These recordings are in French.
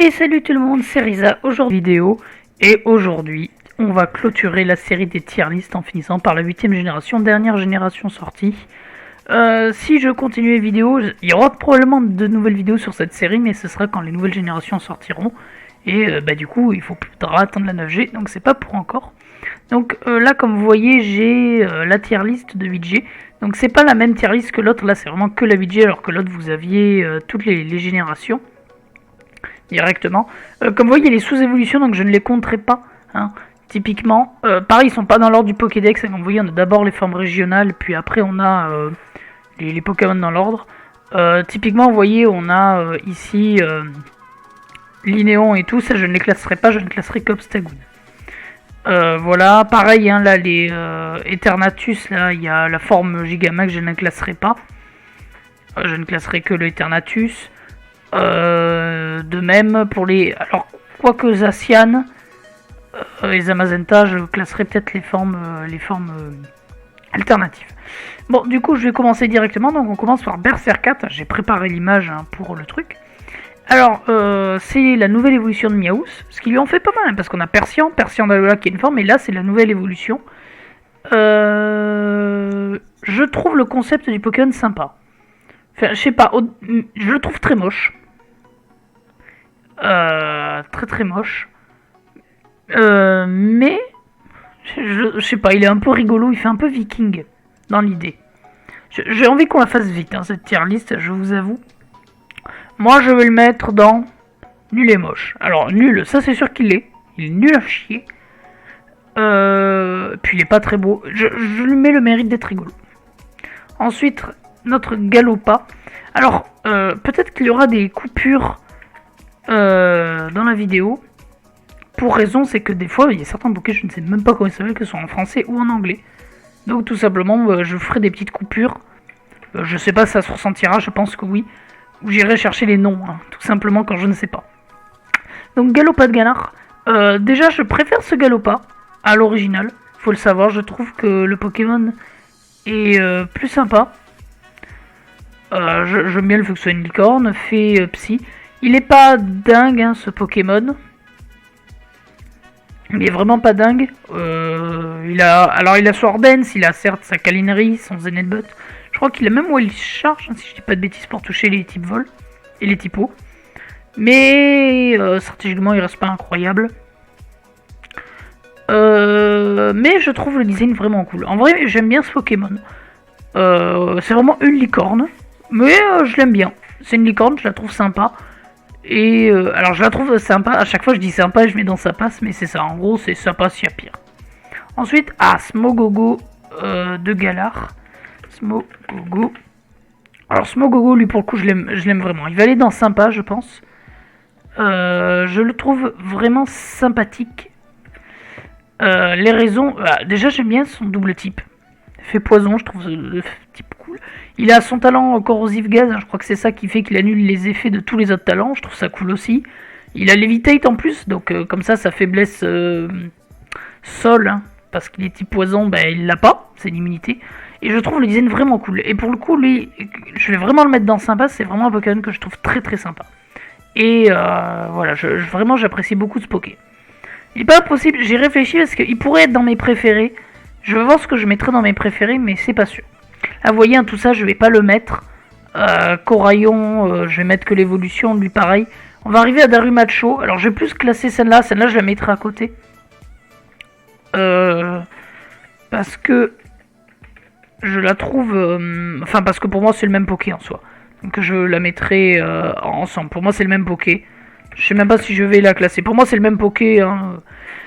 Et salut tout le monde, c'est Riza, aujourd'hui on va clôturer la série des tier list en finissant par la 8ème génération, dernière génération sortie. Si je continue les vidéos, il y aura probablement de nouvelles vidéos sur cette série, mais ce sera quand les nouvelles générations sortiront. Et du coup il faudra attendre la 9G, donc c'est pas pour encore. Donc là comme vous voyez j'ai la tier list de 8G. Donc c'est pas la même tier list que l'autre, là c'est vraiment que la 8G, alors que l'autre vous aviez toutes les générations directement. Comme vous voyez, il y a les sous-évolutions, donc je ne les compterai pas. Hein. Typiquement, pareil, ils sont pas dans l'ordre du Pokédex. Comme vous voyez, on a d'abord les formes régionales, puis après on a les Pokémon dans l'ordre. Typiquement, vous voyez, on a ici Linéon et tout. Ça, je ne les classerai pas, je ne classerai qu'Obstagoon. Voilà, pareil, hein, là, les Eternatus, là, il y a la forme Gigamax, je ne la classerai pas. Je ne classerai que le Eternatus. De même pour les... Alors, quoique Zacian et Zamazenta, je classerai peut-être les formes alternatives. Bon, du coup, je vais commencer directement. Donc, on commence par Berserkat. J'ai préparé l'image pour le truc. Alors, c'est la nouvelle évolution de Miaous. Ce qui lui en fait pas mal, hein, parce qu'on a Persian d'Alola qui est une forme, et là, c'est la nouvelle évolution. Je trouve le concept du Pokémon sympa. Enfin, je sais pas, je le trouve très moche. Très moche. Mais je sais pas, il est un peu rigolo, il fait un peu viking dans l'idée. J'ai envie qu'on la fasse vite, hein, cette tier list, je vous avoue. Moi je vais le mettre dans nul et moche. Alors nul, ça c'est sûr qu'il est. Il est nul à chier. Puis il est pas très beau. Je lui mets le mérite d'être rigolo. Ensuite, notre Galopa. Alors, peut-être qu'il y aura des coupures dans la vidéo. Pour raison, c'est que des fois, il y a certains Pokémon, je ne sais même pas comment ils s'appellent, que ce soit en français ou en anglais. Donc tout simplement, je ferai des petites coupures. Je sais pas si ça se ressentira, je pense que oui. Ou j'irai chercher les noms, hein, tout simplement quand je ne sais pas. Donc Galopa de Galar. Déjà, je préfère ce Galopa à l'original. Faut le savoir, je trouve que le Pokémon est plus sympa. J'aime bien le fait que ce soit une licorne, fait psy. Il est pas dingue, hein, ce Pokémon. Il est vraiment pas dingue. Il a Sword Dance, il a certes sa câlinerie, son Zenith Butt. Je crois qu'il a même Wild Charge, hein, si je dis pas de bêtises, pour toucher les types vol et les types eau. Mais stratégiquement, il reste pas incroyable. Mais je trouve le design vraiment cool. En vrai, j'aime bien ce Pokémon. C'est vraiment une licorne. Mais je l'aime bien. C'est une licorne, je la trouve sympa. Et alors je la trouve sympa, à chaque fois je dis sympa et je mets dans sa passe, mais c'est ça, en gros c'est sympa s'il y a pire. Ensuite, Smogogo de Galar. Smogogo. Alors Smogogo, lui pour le coup je l'aime vraiment. Il va aller dans sympa je pense. Je le trouve vraiment sympathique. Les raisons... déjà j'aime bien son double type. Fait poison, je trouve le type cool. Il a son talent corrosif gaz, hein, je crois que c'est ça qui fait qu'il annule les effets de tous les autres talents, je trouve ça cool aussi. Il a Levitate en plus, donc comme ça sa faiblesse sol, hein, parce qu'il est type poison, il l'a pas, c'est l'immunité. Et je trouve le design vraiment cool. Et pour le coup, lui, je vais vraiment le mettre dans sympa, c'est vraiment un Pokémon que je trouve très sympa. Et voilà, vraiment j'apprécie beaucoup ce Poké. Il est pas possible, j'ai réfléchi parce qu'il pourrait être dans mes préférés. Je vais voir ce que je mettrai dans mes préférés, mais c'est pas sûr. Là, vous voyez, hein, tout ça, je vais pas le mettre. Coraillon, je vais mettre que l'évolution, lui pareil. On va arriver à Darumacho. Alors, je vais plus classer celle-là. Celle-là, je la mettrai à côté. Parce que je la trouve... Enfin, parce que pour moi, c'est le même Poké en soi. Donc, je la mettrai ensemble. Pour moi, c'est le même Poké. Je sais même pas si je vais la classer. Pour moi, c'est le même Poké, hein.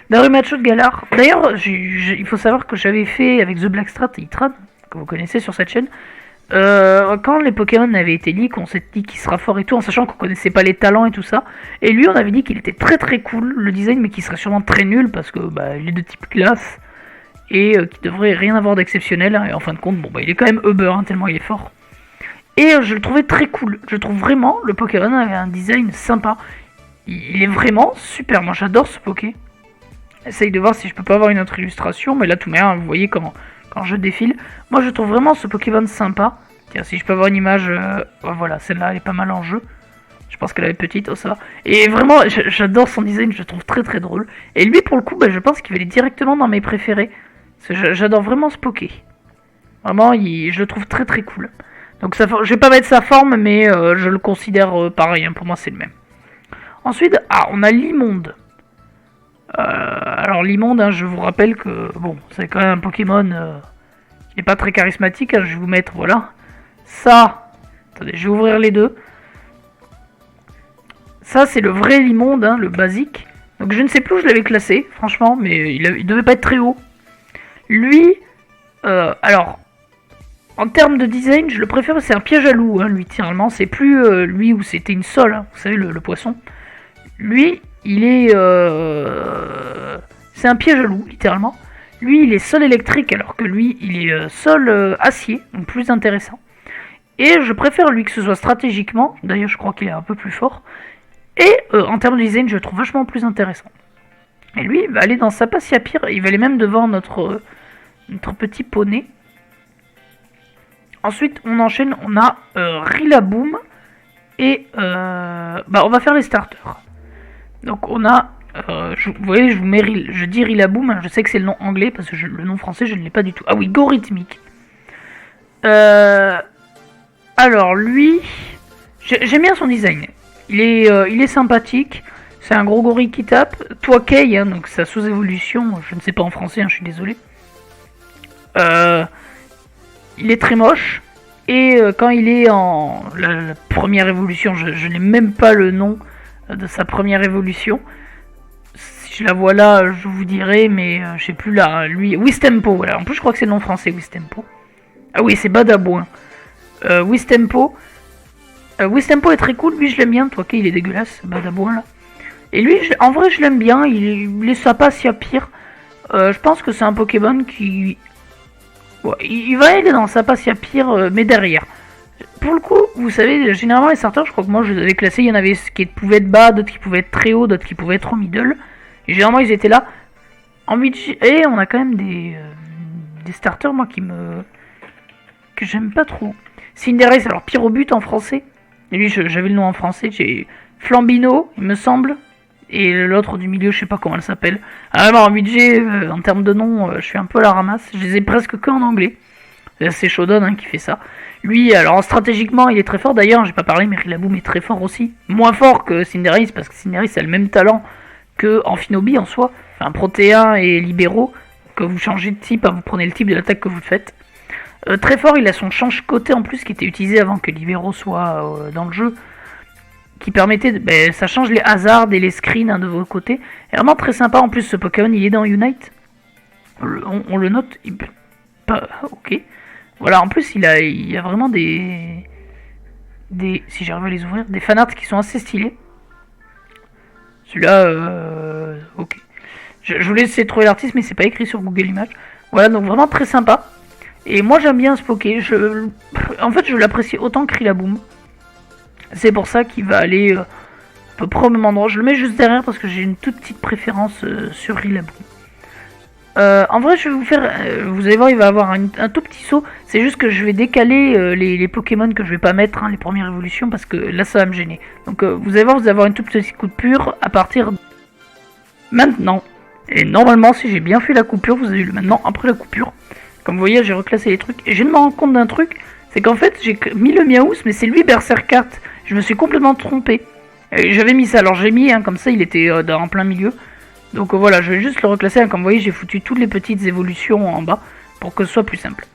Darumacho de Galar. D'ailleurs, il faut savoir que j'avais fait avec The Blackstrat et Itran, que vous connaissez sur cette chaîne, quand les Pokémon avaient été leaks, on s'est dit qu'il sera fort et tout, en sachant qu'on connaissait pas les talents et tout ça. Et lui, on avait dit qu'il était très cool, le design, mais qu'il serait sûrement très nul, parce que il est de type glace, et qu'il devrait rien avoir d'exceptionnel, hein, et en fin de compte, il est quand même Uber, hein, tellement il est fort. Et je le trouvais très cool. Je trouve vraiment, le Pokémon avait un design sympa. Il est vraiment super, moi j'adore ce Poké. Essaye de voir si je peux pas avoir une autre illustration, mais là tout manière, vous voyez comment quand je défile. Moi je trouve vraiment ce Pokémon sympa. Tiens, si je peux avoir une image, voilà, celle-là elle est pas mal en jeu. Je pense qu'elle est petite, oh ça va. Et vraiment, j'adore son design, je le trouve très très drôle. Et lui, pour le coup, je pense qu'il va aller directement dans mes préférés. J'adore vraiment ce Poké. Vraiment, je le trouve très très cool. Donc je vais pas mettre sa forme, mais je le considère pareil, pour moi c'est le même. Ensuite, on a Limonde. Alors Limonde, je vous rappelle que, bon, c'est quand même un Pokémon qui n'est pas très charismatique, je vais vous mettre, voilà. Ça, attendez, je vais ouvrir les deux. Ça, c'est le vrai Limonde, le basique. Donc je ne sais plus où je l'avais classé, franchement, mais il devait pas être très haut. Lui, alors, en termes de design, je le préfère, c'est un piège à loup, lui, littéralement. C'est plus lui où c'était une sole, vous savez, le poisson. Lui, il est... c'est un piège à loup, littéralement. Lui, il est sol électrique, alors que lui, il est sol acier, donc plus intéressant. Et je préfère lui que ce soit stratégiquement, d'ailleurs je crois qu'il est un peu plus fort. Et en termes de design, je le trouve vachement plus intéressant. Et lui, il va aller dans Sapasapir, il va aller même devant notre petit poney. Ensuite, on enchaîne, on a Rillaboom. Et on va faire les starters. Donc on a, vous voyez, je dis Rillaboom, je sais que c'est le nom anglais, parce que le nom français, je ne l'ai pas du tout. Ah oui, Gorithmic. Alors lui, j'aime bien son design. Il est sympathique. C'est un gros gorille qui tape. Toakei, donc sa sous-évolution, je ne sais pas en français, je suis désolé. Il est très moche. Et quand il est en la première évolution, je n'ai même pas le nom de sa première évolution. Si je la vois là, je vous dirai, mais je sais plus là. Lui, Wistempo, voilà. En plus, je crois que c'est le nom français, Wistempo. Ah oui, c'est Badabouin. Wistempo. Wistempo est très cool, lui je l'aime bien. Toi, il est dégueulasse, Badabouin là. Et lui, en vrai, je l'aime bien. Il est sympa, s'il y a pire. Je pense que c'est un Pokémon qui. Ouais, il va aller dans sa passe, il y a pire, mais derrière. Pour le coup, vous savez, généralement les starters, je crois que moi je les avais classés, il y en avait qui pouvaient être bas, d'autres qui pouvaient être très haut, d'autres qui pouvaient être en middle. Et généralement ils étaient là. En mid, et on a quand même des starters, moi, que j'aime pas trop. Cinderace, alors pire au but en français. Et lui, j'avais le nom en français, j'ai Flambino, il me semble. Et l'autre du milieu, je sais pas comment elle s'appelle. Alors en budget, en termes de nom, je suis un peu à la ramasse. Je les ai presque que en anglais. C'est Shodan qui fait ça. Lui, alors stratégiquement, il est très fort. D'ailleurs, j'ai pas parlé, mais Rillaboom est très fort aussi. Moins fort que Cinderace, parce que Cinderace a le même talent que Amphinobi en soi. Enfin, Protéin et Libéraux. Que vous changez de type, vous prenez le type de l'attaque que vous faites. Très fort, il a son change-côté en plus qui était utilisé avant que Libéraux soit dans le jeu. Qui permettait, ça change les hasards et les screens de vos côtés. Et vraiment très sympa. En plus, ce Pokémon, il est dans Unite. On le note. Ok. Voilà, en plus, il y a vraiment des si j'arrive à les ouvrir, des fanarts qui sont assez stylés. Celui-là, ok. Je voulais essayer de trouver l'artiste, mais c'est pas écrit sur Google Images. Voilà, donc vraiment très sympa. Et moi, j'aime bien ce Poké. En fait, je l'apprécie autant que Rillaboom. C'est pour ça qu'il va aller à peu près au même endroit. Je le mets juste derrière parce que j'ai une toute petite préférence sur Rillaboom. En vrai, je vais vous faire... vous allez voir, il va avoir un tout petit saut. C'est juste que je vais décaler les Pokémon que je vais pas mettre, les premières évolutions, parce que là, ça va me gêner. Donc, vous allez voir, vous allez avoir une toute petite coupure à partir de maintenant. Et normalement, si j'ai bien fait la coupure, vous avez le maintenant après la coupure. Comme vous voyez, j'ai reclassé les trucs. Et je viens de me rendre compte d'un truc. C'est qu'en fait, j'ai mis le Miaous, mais c'est lui Berserkart. Je me suis complètement trompé. J'avais mis ça, alors j'ai mis, comme ça, il était en plein milieu. Donc voilà, je vais juste le reclasser. Comme vous voyez, j'ai foutu toutes les petites évolutions en bas pour que ce soit plus simple.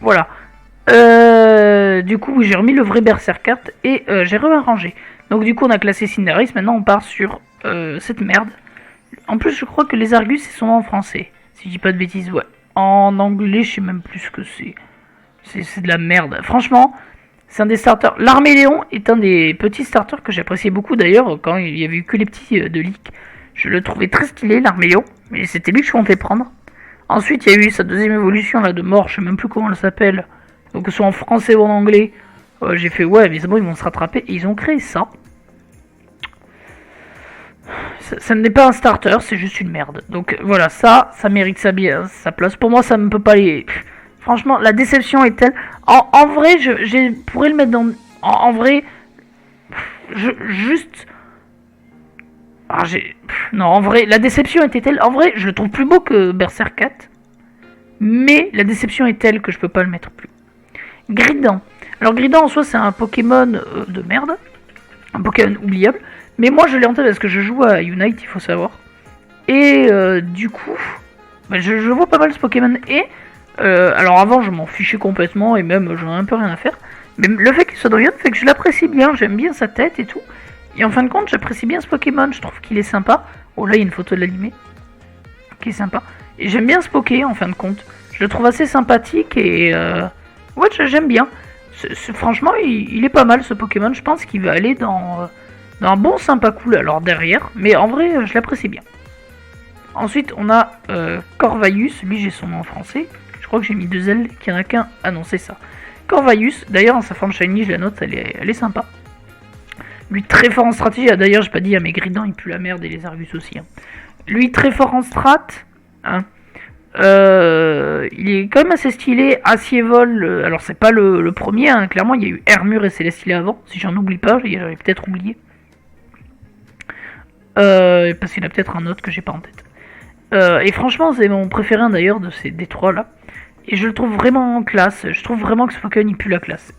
Voilà. Du coup, j'ai remis le vrai Berserkart et j'ai réarrangé. Donc du coup, on a classé Cinderace. Maintenant, on part sur cette merde. En plus, je crois que les Argus, sont en français. Si je dis pas de bêtises, ouais. En anglais, je sais même plus ce que c'est. C'est de la merde. Franchement, c'est un des starters. L'Arméléon est un des petits starters que j'appréciais beaucoup d'ailleurs quand il y avait eu que les petits de leak. Je le trouvais très stylé, l'Arméléon, mais c'était lui que je comptais prendre. Ensuite, il y a eu sa deuxième évolution là de mort, je sais même plus comment elle s'appelle. Donc, que ce soit en français ou en anglais. J'ai fait, ouais, mais c'est bon, ils vont se rattraper. Et ils ont créé ça. Ça n'est pas un starter, c'est juste une merde. Donc voilà, ça mérite sa place. Pour moi, ça ne peut pas les... Franchement, la déception est telle... En vrai, je pourrais le mettre dans... En vrai, Juste... Ah, non, en vrai, la déception était telle... En vrai, je le trouve plus beau que Berserk 4. Mais la déception est telle que je peux pas le mettre plus. Gridan. Alors Gridan en soi c'est un Pokémon de merde. Un Pokémon oubliable. Mais moi je l'ai en tête parce que je joue à Unite, il faut savoir. Et du coup, bah, je vois pas mal ce Pokémon. Et alors avant je m'en fichais complètement et même j'en ai un peu rien à faire. Mais le fait qu'il soit dans Unite fait que je l'apprécie bien, j'aime bien sa tête et tout. Et en fin de compte j'apprécie bien ce Pokémon, je trouve qu'il est sympa. Oh là il y a une photo de l'animé. Qui est sympa. Et j'aime bien ce Poké en fin de compte. Je le trouve assez sympathique et ouais j'aime bien. Franchement il est pas mal ce Pokémon, je pense qu'il va aller dans un bon sympa cool alors derrière. Mais en vrai je l'apprécie bien. Ensuite on a Corvaius, lui j'ai son nom en français. Je crois que j'ai mis 2 L, qu'il y en a qu'un. Ah non c'est ça. Corvaius, d'ailleurs sa forme shiny je la note, elle est sympa. Lui très fort en stratégie, ah, d'ailleurs j'ai pas dit à mes Gridans il pue la merde et les Argus aussi. Hein. Lui très fort en strat, hein. Il est quand même assez stylé. Acier vol, alors c'est pas le premier, hein. Clairement il y a eu Hermure et Célestile avant, si j'en oublie pas, j'avais peut-être oublié. Parce qu'il y en a peut-être un autre que j'ai pas en tête. Et franchement c'est mon préféré d'ailleurs des trois là. Et je le trouve vraiment en classe, je trouve vraiment que ce Pokémon il pue la classe.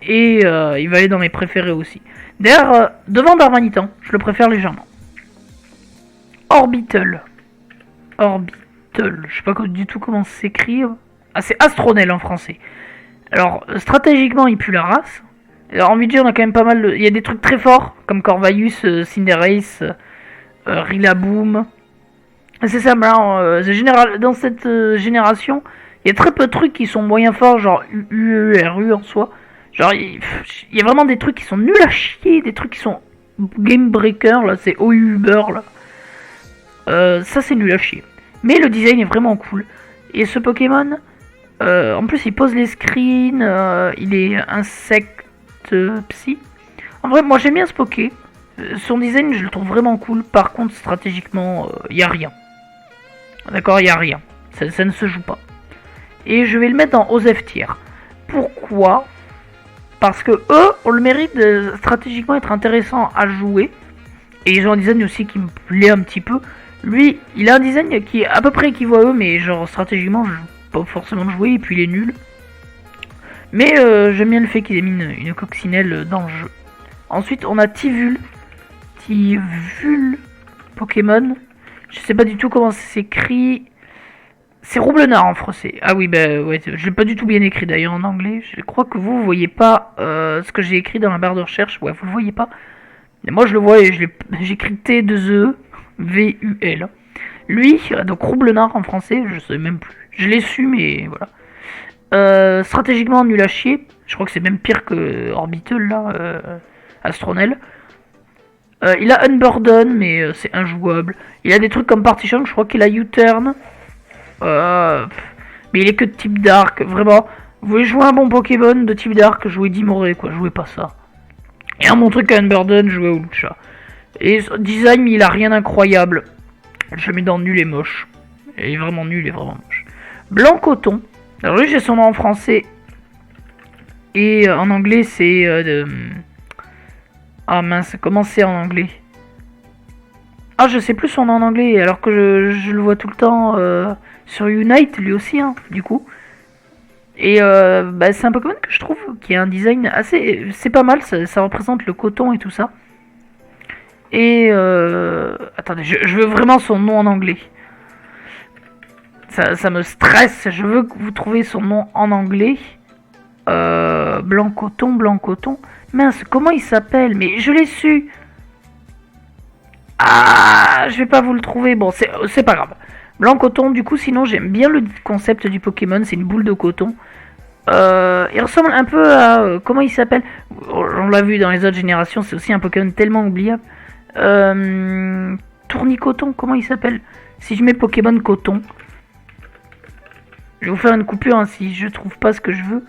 Et il va aller dans mes préférés aussi. D'ailleurs, devant Darmanitan, je le préfère légèrement. Orbital. Je sais pas du tout comment ça s'écrit. Ah, c'est Astronel en français. Alors, stratégiquement, il pue la race. Alors, envie de dire, on a quand même pas mal. Il y a des trucs très forts, comme Corvaius, Cinderace, Rillaboom. C'est ça, dans cette génération, il y a très peu de trucs qui sont moyens forts, genre UERU en soi. Genre, il y a vraiment des trucs qui sont nuls à chier, des trucs qui sont Game Breaker, là, c'est Uber, là. Ça, c'est nul à chier. Mais le design est vraiment cool. Et ce Pokémon, en plus, il pose les screens, il est insecte psy. En vrai, moi, j'aime bien ce Poké. Son design, je le trouve vraiment cool. Par contre, stratégiquement, il n'y a rien. D'accord, il n'y a rien. Ça ne se joue pas. Et je vais le mettre dans OSEF tier. Pourquoi ? Parce que eux ont le mérite de stratégiquement être intéressant à jouer. Et ils ont un design aussi qui me plaît un petit peu. Lui, il a un design qui est à peu près équivalent à eux, mais genre stratégiquement, je peux pas forcément jouer, et puis il est nul. Mais j'aime bien le fait qu'ils aient mis une coccinelle dans le jeu. Ensuite, on a Tivul. Tivul Pokémon. Je sais pas du tout comment ça s'écrit. C'est Roublenard en français. Ah oui, bah ouais, je l'ai pas du tout bien écrit d'ailleurs en anglais. Je crois que vous voyez pas ce que j'ai écrit dans la barre de recherche. Ouais, vous le voyez pas. Mais moi je le vois et j'écris T2E VUL. Lui, donc Roublenard en français, je sais même plus. Je l'ai su, mais voilà. Stratégiquement nul à chier. Je crois que c'est même pire que Orbital là, Astronel. Il a Unburden, mais c'est injouable. Il a des trucs comme Partition, je crois qu'il a U-Turn. Mais il est que de type Dark, vraiment. Vous voulez jouer un bon Pokémon de type Dark, jouez Dimoré, quoi, jouez pas ça. Et un bon truc à Unburden, jouez Ultra. Et design, il a rien d'incroyable. Je le mets dans nul et moche. Il est vraiment nul et vraiment moche. Blanc Coton. Alors lui, j'ai son nom en français. Et en anglais, c'est... Ah mince, comment c'est en anglais? Ah, je sais plus son nom en anglais, alors que je le vois tout le temps sur Unite, lui aussi, hein, du coup. Et bah, c'est un Pokémon que je trouve qui a un design assez... C'est pas mal, ça représente le coton et tout ça. Et attendez, je veux vraiment son nom en anglais. Ça me stresse, je veux que vous trouviez son nom en anglais. Blanc coton. Mince, comment il s'appelle? Mais je l'ai su. Ah, je vais pas vous le trouver. Bon, c'est pas grave. Blanc coton, du coup, sinon j'aime bien le concept du Pokémon. C'est une boule de coton. Il ressemble un peu à... comment il s'appelle? On l'a vu dans les autres générations, c'est aussi un Pokémon tellement oubliable. Tournicoton, comment il s'appelle? Si je mets Pokémon coton. Je vais vous faire une coupure hein, si je trouve pas ce que je veux.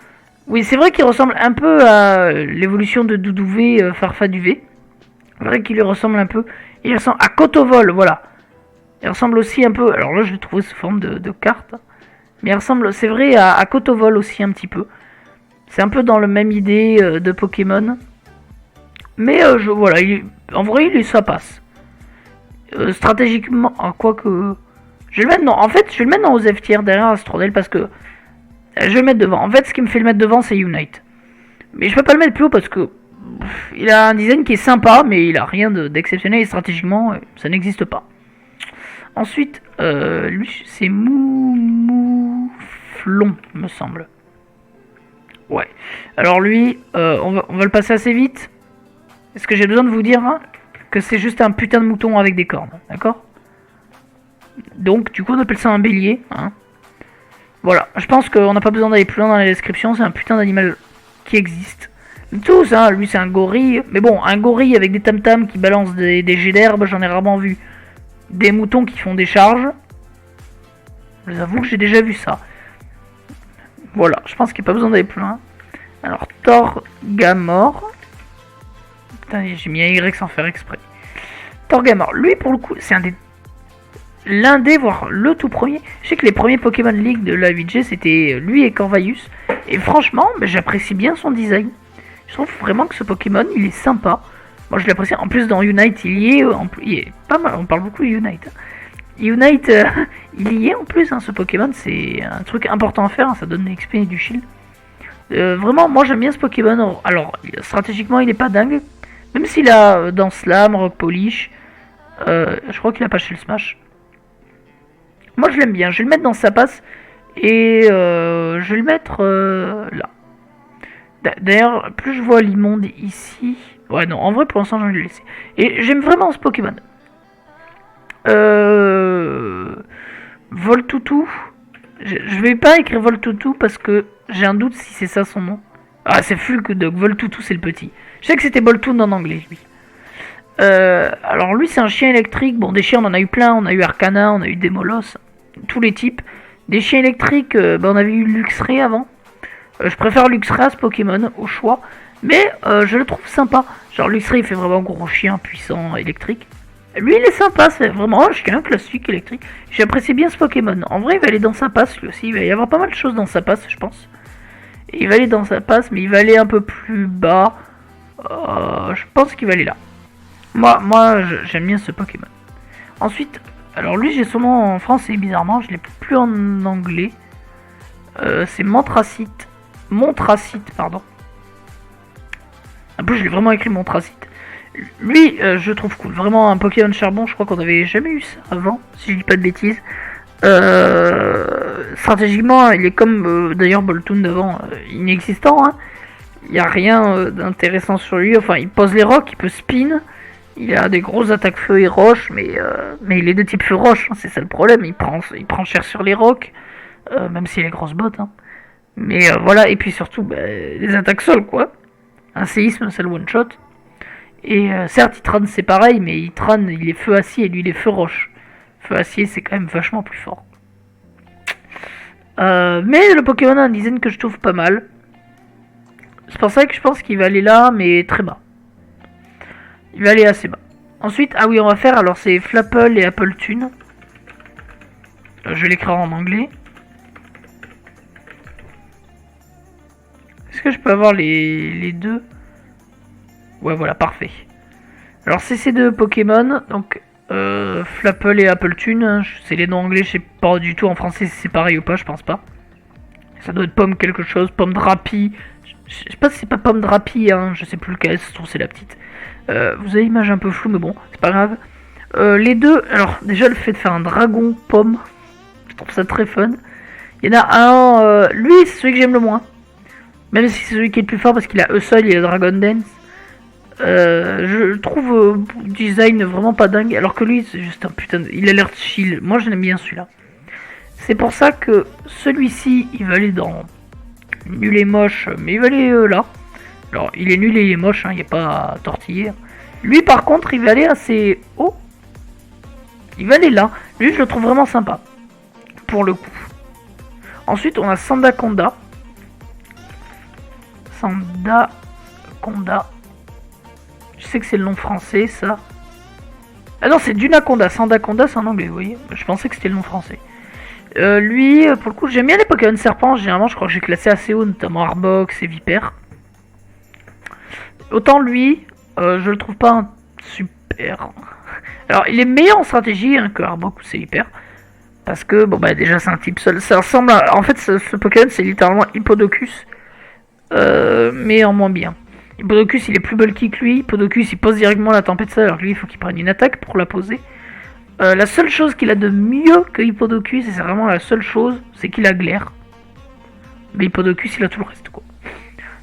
Oui, c'est vrai qu'il ressemble un peu à l'évolution de Doudouvé, Farfaduvé. C'est vrai qu'il lui ressemble un peu. Il ressemble à Cotovol, voilà. Il ressemble aussi un peu... Alors là, je l'ai trouvé sous forme de carte. Mais il ressemble, c'est vrai, à Cotovol aussi un petit peu. C'est un peu dans la même idée de Pokémon. Mais voilà, en vrai, ça passe. Stratégiquement, quoique... Je vais le mettre non, en fait, je vais le mettre dans OSEF tier derrière Astrodel parce que... Je vais le mettre devant. En fait, ce qui me fait le mettre devant, c'est Unite. Mais je peux pas le mettre plus haut parce que... il a un design qui est sympa, mais il a rien d'exceptionnel et stratégiquement, ça n'existe pas. Ensuite, lui, c'est Mouflon, me semble. Ouais. Alors lui, on va le passer assez vite. Est-ce que j'ai besoin de vous dire que c'est juste un putain de mouton avec des cornes, d'accord? Donc, du coup, on appelle ça un bélier. Voilà, je pense qu'on n'a pas besoin d'aller plus loin dans la description. C'est un putain d'animal qui existe. Tous, lui c'est un gorille. Mais bon, un gorille avec des tam-tams qui balancent des jets d'herbe, j'en ai rarement vu. Des moutons qui font des charges. Je vous avoue que j'ai déjà vu ça. Voilà, je pense qu'il n'y a pas besoin d'aller plus loin. Alors, Torgamor. Putain, j'ai mis un Y sans faire exprès. Torgamor, lui pour le coup, c'est l'un des, voire le tout premier. Je sais que les premiers Pokémon League de la 8G, c'était lui et Corvaius. Et franchement, j'apprécie bien son design. Je trouve vraiment que ce Pokémon, il est sympa. Moi, je l'apprécie. En plus, dans Unite, il est pas mal. On parle beaucoup de Unite. Unite, il y est en plus, ce Pokémon. C'est un truc important à faire. Ça donne de l'XP et du shield. Vraiment, moi, j'aime bien ce Pokémon. Alors, stratégiquement, il est pas dingue. Même s'il a dans Slam, Rock Polish. Je crois qu'il a pas chez le Smash. Moi, je l'aime bien. Je vais le mettre dans sa passe. Et je vais le mettre là. D'ailleurs, plus je vois l'immonde ici... Ouais, non, en vrai, pour l'instant, je vais le laisser. Et j'aime vraiment ce Pokémon. Voltoutou. Je vais pas écrire Voltoutou parce que j'ai un doute si c'est ça son nom. Ah, c'est Fulgdog. Voltoutou, c'est le petit. Je sais que c'était Boltoon en anglais, lui. Alors, lui, c'est un chien électrique. Bon, des chiens, on en a eu plein. On a eu Arcana, on a eu Demolos. Tous les types. Des chiens électriques, on avait eu Luxray avant. Je préfère Luxray à ce Pokémon, au choix. Mais je le trouve sympa. Genre Luxray, il fait vraiment gros chien puissant électrique. Lui, il est sympa, c'est vraiment un chien classique électrique. J'apprécie bien ce Pokémon. En vrai, il va aller dans sa passe, lui aussi. Il va y avoir pas mal de choses dans sa passe, je pense. Et il va aller dans sa passe, mais il va aller un peu plus bas. Je pense qu'il va aller là. Moi j'aime bien ce Pokémon. Ensuite, alors lui, j'ai son nom en français, bizarrement. Je l'ai plus en anglais. C'est Montracite. Montracite, pardon. En plus, je l'ai vraiment écrit Montracite. Lui, je trouve cool. Vraiment un Pokémon charbon, je crois qu'on avait jamais eu ça avant, si je dis pas de bêtises. Stratégiquement, il est comme d'ailleurs Boltoon d'avant, inexistant. Il n'y a rien d'intéressant sur lui. Enfin, il pose les rocs, il peut spin. Il a des grosses attaques feu et roche, mais il est de type feu roche. C'est ça le problème. Il prend cher sur les rocs, même s'il a les grosses bottes. Mais voilà, et puis surtout, les attaques sol, quoi. Un séisme, c'est le one shot. Et certes, Itran c'est pareil, mais Itran il est feu acier et lui il est feu roche. Feu acier c'est quand même vachement plus fort. Mais le Pokémon a un design que je trouve pas mal. C'est pour ça que je pense qu'il va aller là, mais très bas. Il va aller assez bas. Ensuite, ah oui, on va faire, alors c'est Flapple et Appletune. Je vais l'écrire en anglais. Est-ce que je peux avoir les deux? Ouais, voilà, parfait. Alors, c'est ces deux Pokémon. Donc, Flapple et Appletune. C'est les noms anglais, je sais pas du tout en français si c'est pareil ou pas, je pense pas. Ça doit être Pomme quelque chose, Pomme Drapi. Je sais pas si c'est pas Pomme Drapi, je sais plus lequel, se trouve c'est la petite. Vous avez l'image un peu floue, mais bon, c'est pas grave. Les deux, alors déjà le fait de faire un dragon pomme, je trouve ça très fun. Il y en a un, lui c'est celui que j'aime le moins. Même si c'est celui qui est le plus fort parce qu'il a E-Sol, il a Dragon Dance. Je trouve design vraiment pas dingue, alors que lui c'est juste un putain de... Il a l'air chill, moi je l'aime bien celui-là. C'est pour ça que celui-ci il va aller dans nul et moche, mais il va aller là. Alors il est nul et il est moche, il n'y a pas à tortiller. Lui par contre il va aller assez haut. Il va aller là, lui je le trouve vraiment sympa. Pour le coup. Ensuite on a Sandaconda. Sandaconda. Je sais que c'est le nom français, ça. Ah non, c'est Dunaconda. Sandaconda, c'est en anglais, vous voyez. Je pensais que c'était le nom français. Lui, pour le coup, j'aime bien les Pokémon serpents. Généralement, je crois que j'ai classé assez haut, notamment Arbox et Vipère. Autant lui, Je le trouve pas super. Alors, il est meilleur en stratégie hein, que Arbok ou c'est hyper. Parce que, bon, bah, déjà, c'est un type seul. Ça ressemble à. En fait, ce Pokémon, c'est littéralement Hippodocus. Mais en moins bien. Hippodocus, il est plus bulky que lui. Hippodocus, il pose directement la tempête alors que lui, il faut qu'il prenne une attaque pour la poser. La seule chose qu'il a de mieux que Hippodocus, et c'est vraiment la seule chose, c'est qu'il a glaire. Mais Hippodocus, il a tout le reste, quoi.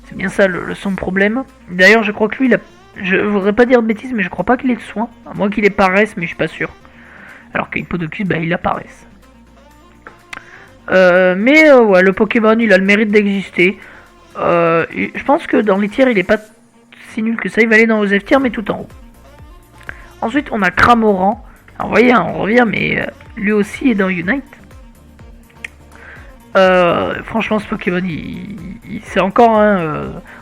C'est bien ça son problème. D'ailleurs, je crois que lui, je voudrais pas dire de bêtises, mais je crois pas qu'il ait de soin. À moins qu'il ait paresse, mais je suis pas sûr. Alors que Hippodocus, bah, il a paresse. Ouais, le Pokémon, il a le mérite d'exister. Je pense que dans les tiers, il est pas si nul que ça. Il va aller dans les F tiers, mais tout en haut. Ensuite, on a Cramoran. Alors, vous voyez, hein, on revient, mais lui aussi est dans Unite. Franchement, ce Pokémon, c'est encore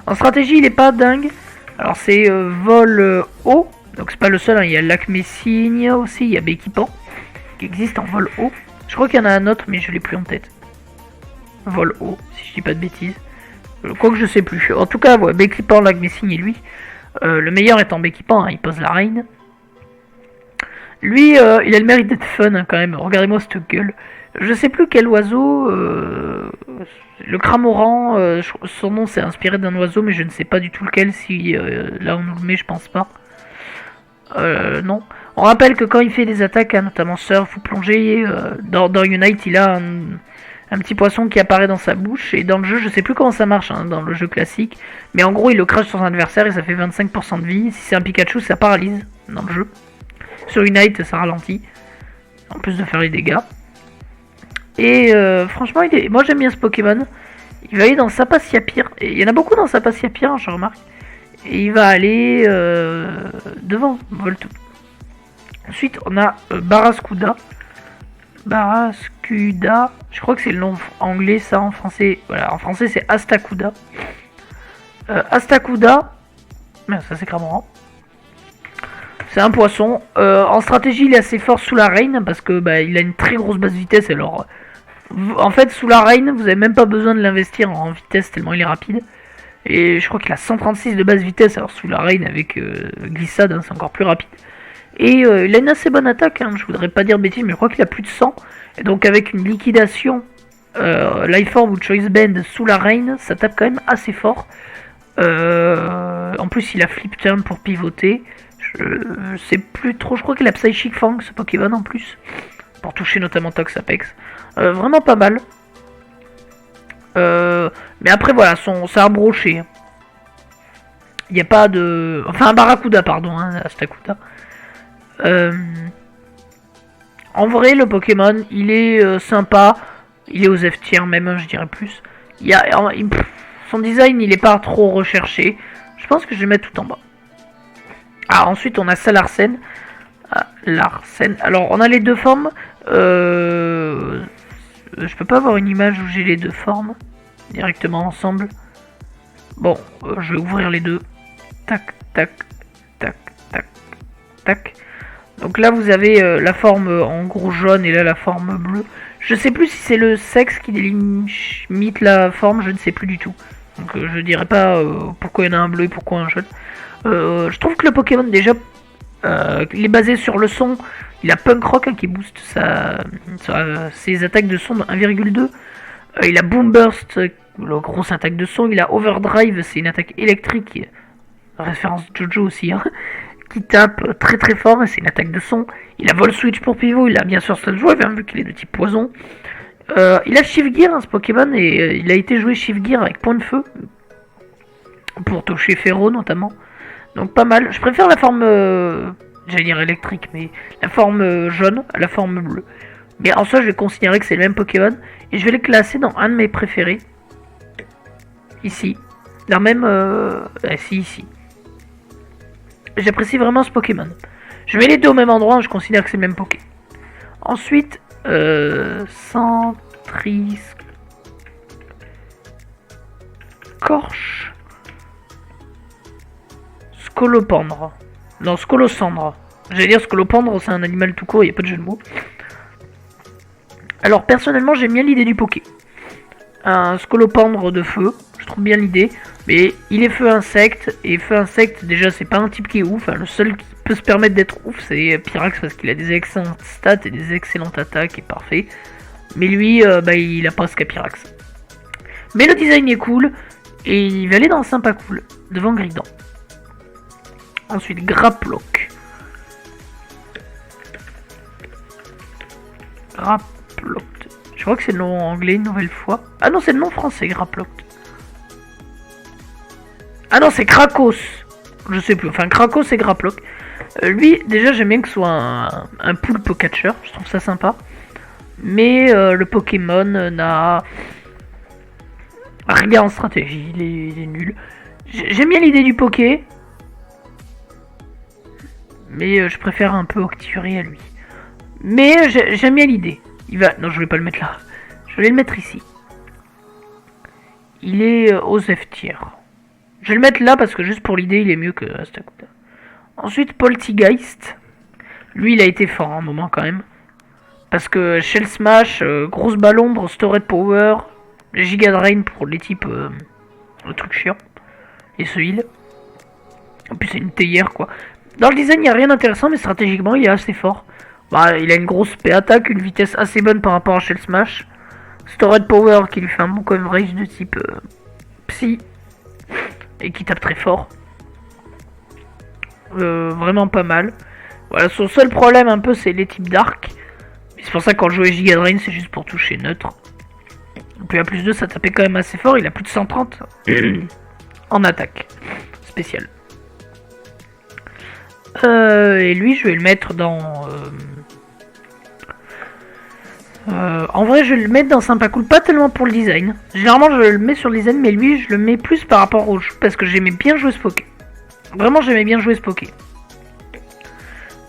en stratégie, il est pas dingue. Alors, c'est vol haut. Donc, c'est pas le seul. Hein. Il y a Lac Messigne aussi. Il y a Béquipan qui existe en vol haut. Je crois qu'il y en a un autre, mais je l'ai plus en tête. Vol haut, si je dis pas de bêtises. Quoique je sais plus. En tout cas, ouais, Béquipan, Lac Messigne et lui. Le meilleur étant Béquipan, hein, il pose la reine. Lui, il a le mérite d'être fun hein, quand même. Regardez-moi cette gueule. Je sais plus quel oiseau. Le Cramoran, son nom c'est inspiré d'un oiseau, mais je ne sais pas du tout lequel. Si là on nous le met, je pense pas. Non. On rappelle que quand il fait des attaques, hein, notamment surf ou plongée, dans Unite, il a un petit poisson qui apparaît dans sa bouche. Et dans le jeu, je sais plus comment ça marche hein, dans le jeu classique. Mais en gros, il le crache sur son adversaire et ça fait 25% de vie. Si c'est un Pikachu, ça paralyse dans le jeu. Sur Unite, ça ralentit. En plus de faire les dégâts. Et franchement, moi j'aime bien ce Pokémon. Il va aller dans Sapasiapir. Et il y en a beaucoup dans Sapasiapir, hein, je remarque. Et il va aller devant Voltou. Ensuite, on a Barraskewda. Barraskewda. Je crois que c'est le nom anglais, ça en français. Voilà, en français c'est Astakouda. Astakouda. Merde, ça c'est Cramoran. C'est un poisson. En stratégie, il est assez fort sous la reine parce que bah, il a une très grosse basse vitesse. Alors, en fait, sous la reine, vous avez même pas besoin de l'investir en vitesse tellement il est rapide. Et je crois qu'il a 136 de basse vitesse. Alors sous la reine avec glissade, hein, c'est encore plus rapide. Et il a une assez bonne attaque. Hein, je voudrais pas dire bêtises, mais je crois qu'il a plus de 100. Et donc avec une liquidation, Lifeorb ou Choice Band sous la reine, ça tape quand même assez fort. En plus, il a Flip Turn pour pivoter. Je sais plus trop, je crois qu'il a Psychic Fang ce Pokémon en plus. Pour toucher notamment Tox Apex. Vraiment pas mal. Mais après voilà, c'est un brochet. Il n'y a pas de... Enfin un Barracuda pardon, hein, Astakouda. En vrai le Pokémon, il est sympa. Il est aux F tiers même, hein, je dirais plus. Son design il est pas trop recherché. Je pense que je vais mettre tout en bas. Ah, ensuite on a Salarsen. Ah, Larsen. Alors on a les deux formes. Je peux pas avoir une image où j'ai les deux formes directement ensemble. Bon, je vais ouvrir les deux. Tac, tac, tac, tac, tac. Donc là vous avez la forme en gros jaune et là la forme bleue. Je sais plus si c'est le sexe qui délimite la forme, je ne sais plus du tout. Donc je dirais pas pourquoi il y en a un bleu et pourquoi un jaune. Je trouve que le Pokémon déjà il est basé sur le son. Il a Punk Rock hein, qui booste ses attaques de son de 1,2. Il a Boom Burst, la grosse attaque de son. Il a Overdrive, c'est une attaque électrique. Référence Jojo aussi, hein, qui tape très très fort. C'est une attaque de son. Il a Vol Switch pour pivot. Il a bien sûr Sludge Wave, hein, vu qu'il est de type poison. Il a Shift Gear, hein, ce Pokémon. Et il a été joué Shift Gear avec Point de Feu. Pour toucher Ferro notamment. Donc pas mal. Je préfère la forme... j'allais dire électrique, mais la forme jaune à la forme bleue. Mais en soi, je vais considérer que c'est le même Pokémon. Et je vais les classer dans un de mes préférés. Ici. La même... ici. J'apprécie vraiment ce Pokémon. Je mets les deux au même endroit, je considère que c'est le même Poké. Ensuite, Centris... Corche... Scolopendre. Non, Scolocendre. J'allais dire Scolopendre, c'est un animal tout court, il n'y a pas de jeu de mots. Alors, personnellement, j'aime bien l'idée du Poké. un scolopendre de feu. Je trouve bien l'idée. Mais il est feu insecte. Et feu insecte, déjà, c'est pas un type qui est ouf. Enfin, le seul qui peut se permettre d'être ouf, c'est Pyrax parce qu'il a des excellentes stats et des excellentes attaques et parfait. Mais lui, il a pas ce qu'a Pyrax. Mais le design est cool. Et il va aller dans un sympa cool. Devant Gridon. Ensuite, Graplock. Graplock. Je crois que c'est le nom anglais une nouvelle fois. Ah non, c'est le nom français, Graplock. Ah non, c'est Krakos. Je sais plus. Enfin, Krakos et Graplock. Lui, déjà, j'aime bien que ce soit un poulpe catcher. Je trouve ça sympa. Mais le Pokémon n'a rien en stratégie. Il est nul. J'aime bien l'idée du Poké. Mais je préfère un peu Octillerie à lui. Mais j'aime bien l'idée. Il va... Non, je vais pas le mettre là. Je vais le mettre ici. Il est aux F tier. Je vais le mettre là parce que juste pour l'idée, il est mieux que Astakuta. Ensuite, Poltegeist. Lui, il a été fort à un moment quand même. Parce que Shell Smash, grosse balle ombre, Stored Power, Giga Drain pour les types... le truc chiant. Et ce heal. En plus, c'est une théière quoi. Dans le design, il n'y a rien d'intéressant, mais stratégiquement, il est assez fort. Bah, il a une grosse P-attaque, une vitesse assez bonne par rapport à Shell Smash. Storage Power qui lui fait un bon coverage de type Psy. Et qui tape très fort. Vraiment pas mal. Voilà, son seul problème un peu, c'est les types Dark. C'est pour ça que quand je jouais Giga Drain, c'est juste pour toucher neutre. Puis à plus 2, ça tapait quand même assez fort. Il a plus de 130 en attaque spéciale. Et lui, je vais le mettre dans... en vrai, je vais le mettre dans Sympa Cool, pas tellement pour le design. Généralement, je le mets sur le design, mais lui, je le mets plus par rapport au jeu, parce que j'aimais bien jouer ce Poké. Vraiment, j'aimais bien jouer ce Poké.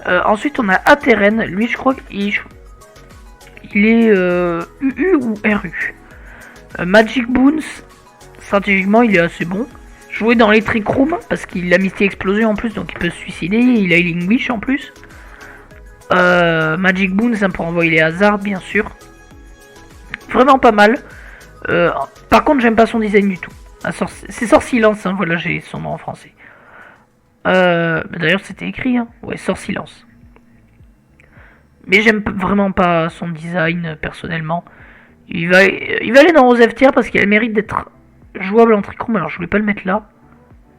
Ensuite, on a Ateren. Lui, je crois qu'il est UU ou RU. Magic Boons, stratégiquement, il est assez bon. Jouer dans les Trick Room, parce qu'il a Misty Explosion en plus, donc il peut se suicider. Il a Healing Wish en plus. Magic Boon, ça pour envoyer les hasards, bien sûr. Vraiment pas mal. Par contre, j'aime pas son design du tout. C'est Sorcilence, hein, voilà, j'ai son nom en français. D'ailleurs, c'était écrit, hein. Ouais, Sorcilence. Mais j'aime vraiment pas son design, personnellement. Il va aller dans Rose F tier parce qu'il a le mérite d'être jouable en trichrome. Alors, je voulais pas le mettre là.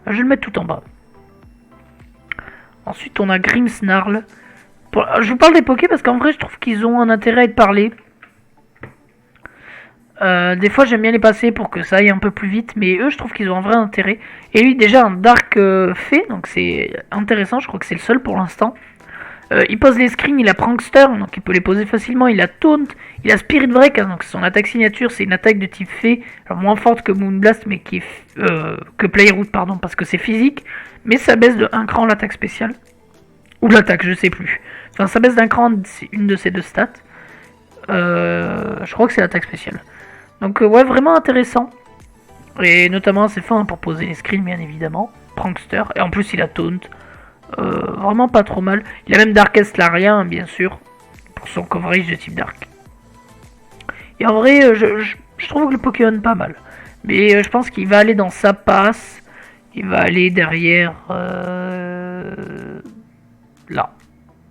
Je vais le mettre tout en bas. Ensuite, on a Grimmsnarl. Je vous parle des Pokés parce qu'en vrai, je trouve qu'ils ont un intérêt à être parlé. Des fois, j'aime bien les passer pour que ça aille un peu plus vite, mais eux, je trouve qu'ils ont un vrai intérêt. Et lui, déjà, un Dark fait, donc c'est intéressant. Je crois que c'est le seul pour l'instant. Il pose les screens, il a Prankster, donc il peut les poser facilement. Il a Taunt, il a Spirit Break, hein, donc son attaque signature, c'est une attaque de type fée, alors moins forte que Moonblast, mais qui est que Playroot, pardon, parce que c'est physique. Mais ça baisse de 1 cran l'attaque spéciale. Ou l'attaque, je sais plus. Enfin, ça baisse d'un cran, c'est une de ces deux stats. Je crois que c'est l'attaque spéciale. Donc ouais, vraiment intéressant. Et notamment c'est fort hein, pour poser les screens, bien évidemment. Prankster, et en plus il a Taunt. Vraiment pas trop mal. Il a même Darkest Larian, bien sûr, pour son coverage de type Dark. Et en vrai, je trouve que le Pokémon pas mal. Mais je pense qu'il va aller dans sa passe. Il va aller derrière... là.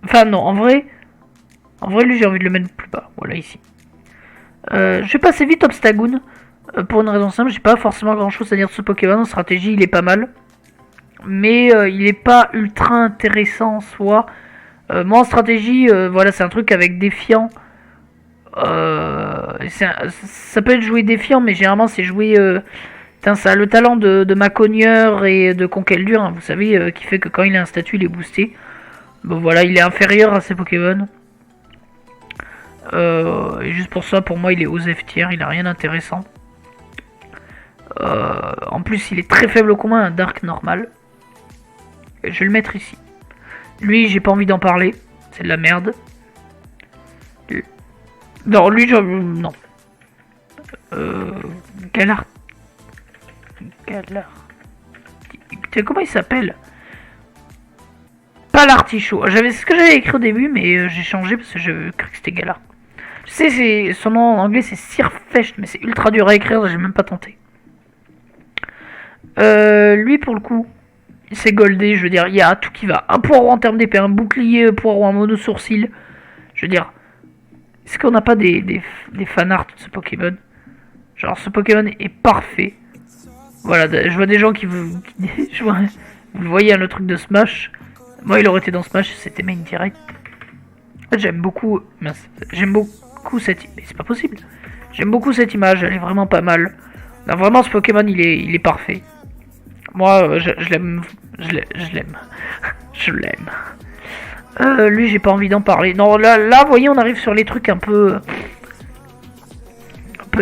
Enfin non, en vrai, lui j'ai envie de le mettre plus bas. Voilà, ici. Je vais passer vite Obstagoon. Pour une raison simple, j'ai pas forcément grand chose à dire de ce Pokémon. En stratégie, il est pas mal. Mais il est pas ultra intéressant en soi. Moi en stratégie, voilà, c'est un truc avec défiant. Ça peut être joué défiant, mais généralement c'est joué. Ça a le talent de Macogneur et de Conkeldurr, hein, vous savez, qui fait que quand il a un statut, il est boosté. Bon voilà, il est inférieur à ses Pokémon. Et juste pour ça, pour moi, il est aux F tier, il a rien d'intéressant. En plus, il est très faible au combat, un Dark normal. Et je vais le mettre ici. Lui, j'ai pas envie d'en parler, c'est de la merde. Non, lui, non. Galar. Comment il s'appelle? Pas l'artichaut. C'est ce que j'avais écrit au début, mais j'ai changé parce que je cru que c'était Galar. Tu sais, son nom en anglais c'est Sirfetch'd, mais c'est ultra dur à écrire, j'ai même pas tenté. Lui pour le coup, c'est goldé, je veux dire, il y a tout qui va. Un poireau en termes d'épée, un bouclier, poireau, un mono sourcil. Je veux dire, est-ce qu'on n'a pas des fanarts de ce Pokémon? Genre, ce Pokémon est parfait. Voilà, je vois des gens je vois, vous le voyez, le truc de Smash. Moi, il aurait été dans Smash, c'était main direct. J'aime beaucoup. Mince, j'aime beaucoup cette. Mais c'est pas possible. J'aime beaucoup cette image, elle est vraiment pas mal. Non, vraiment, ce Pokémon, il est parfait. Moi, je l'aime. Je l'aime. Je l'aime. Lui, j'ai pas envie d'en parler. Non, là, vous voyez, on arrive sur les trucs un peu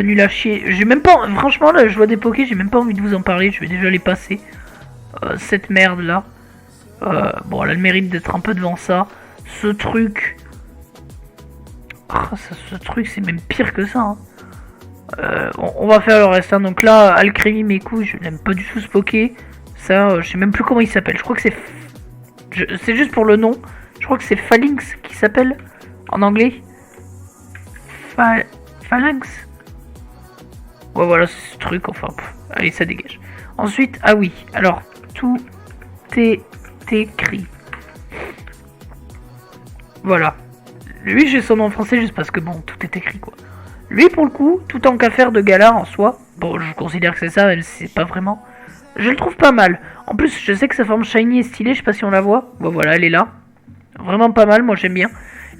nul à chier. J'ai même pas. Franchement, là, je vois des Pokés, j'ai même pas envie de vous en parler. Je vais déjà les passer. Cette merde là. Bon, elle a le mérite d'être un peu devant ça. Ce truc. Ce truc, c'est même pire que ça. Hein. On va faire le reste. Hein. Donc là, Alcremie, mes couilles, je n'aime pas du tout ce Poké. Ça, je sais même plus comment il s'appelle. Je crois que c'est. C'est juste pour le nom. Je crois que c'est Phalanx qui s'appelle en anglais. Phalanx. Ouais, voilà, c'est ce truc. Enfin, allez, ça dégage. Ensuite, ah oui. Alors, tout est écrit. Voilà. Lui, j'ai son nom en français juste parce que bon, tout est écrit quoi. Lui, pour le coup, tout en qu'à faire de Galar en soi, bon, je considère que c'est ça, même si c'est pas vraiment. Je le trouve pas mal. En plus, je sais que sa forme shiny est stylée, je sais pas si on la voit. Bon, voilà, elle est là. Vraiment pas mal, moi j'aime bien.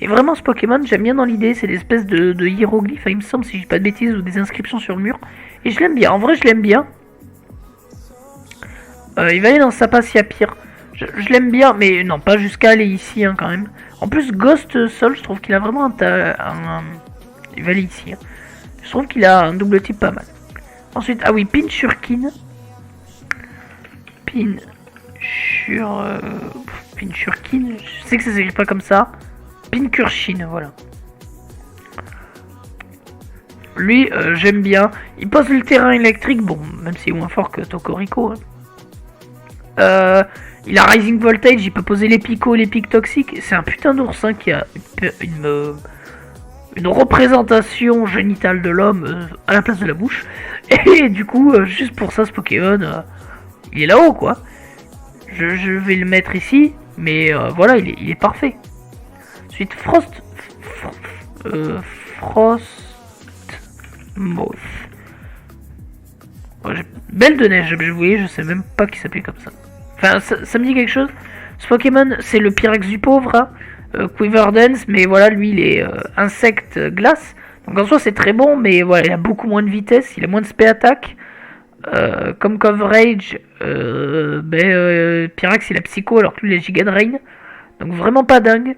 Et vraiment, ce Pokémon, j'aime bien dans l'idée, c'est l'espèce de hiéroglyphe, il me semble, si je dis pas de bêtises, ou des inscriptions sur le mur. Et je l'aime bien, en vrai, je l'aime bien. Il va aller dans Sapacia pire. Je l'aime bien, mais non, pas jusqu'à aller ici, hein, quand même. En plus, Ghost Sol, je trouve qu'il a vraiment il va aller ici. Hein. Je trouve qu'il a un double type pas mal. Ensuite, ah oui, Pinchurkin. Pinchurkin, je sais que ça s'écrit pas comme ça. Pincurchin, voilà. Lui, j'aime bien. Il pose le terrain électrique, bon, même s'il est moins fort que Tokorico. Hein. Il a Rising Voltage, il peut poser les picots, les pics toxiques. C'est un putain d'oursin qui a une représentation génitale de l'homme à la place de la bouche. Et du coup, juste pour ça, ce Pokémon, il est là-haut, quoi. Je vais le mettre ici, mais voilà, il est parfait. Ensuite, Frostmoth. Belle de neige, vous voyez, je sais même pas qui s'appelait comme ça. Enfin, ça me dit quelque chose. Ce Pokémon, c'est le Pyrex du pauvre, hein. Quiver Dance, mais voilà, lui, il est insecte glace. Donc en soi, c'est très bon, mais voilà, il a beaucoup moins de vitesse, il a moins de spé attaque. Comme coverage, Pyrax il a psycho alors que lui il a giga drain. Donc vraiment pas dingue.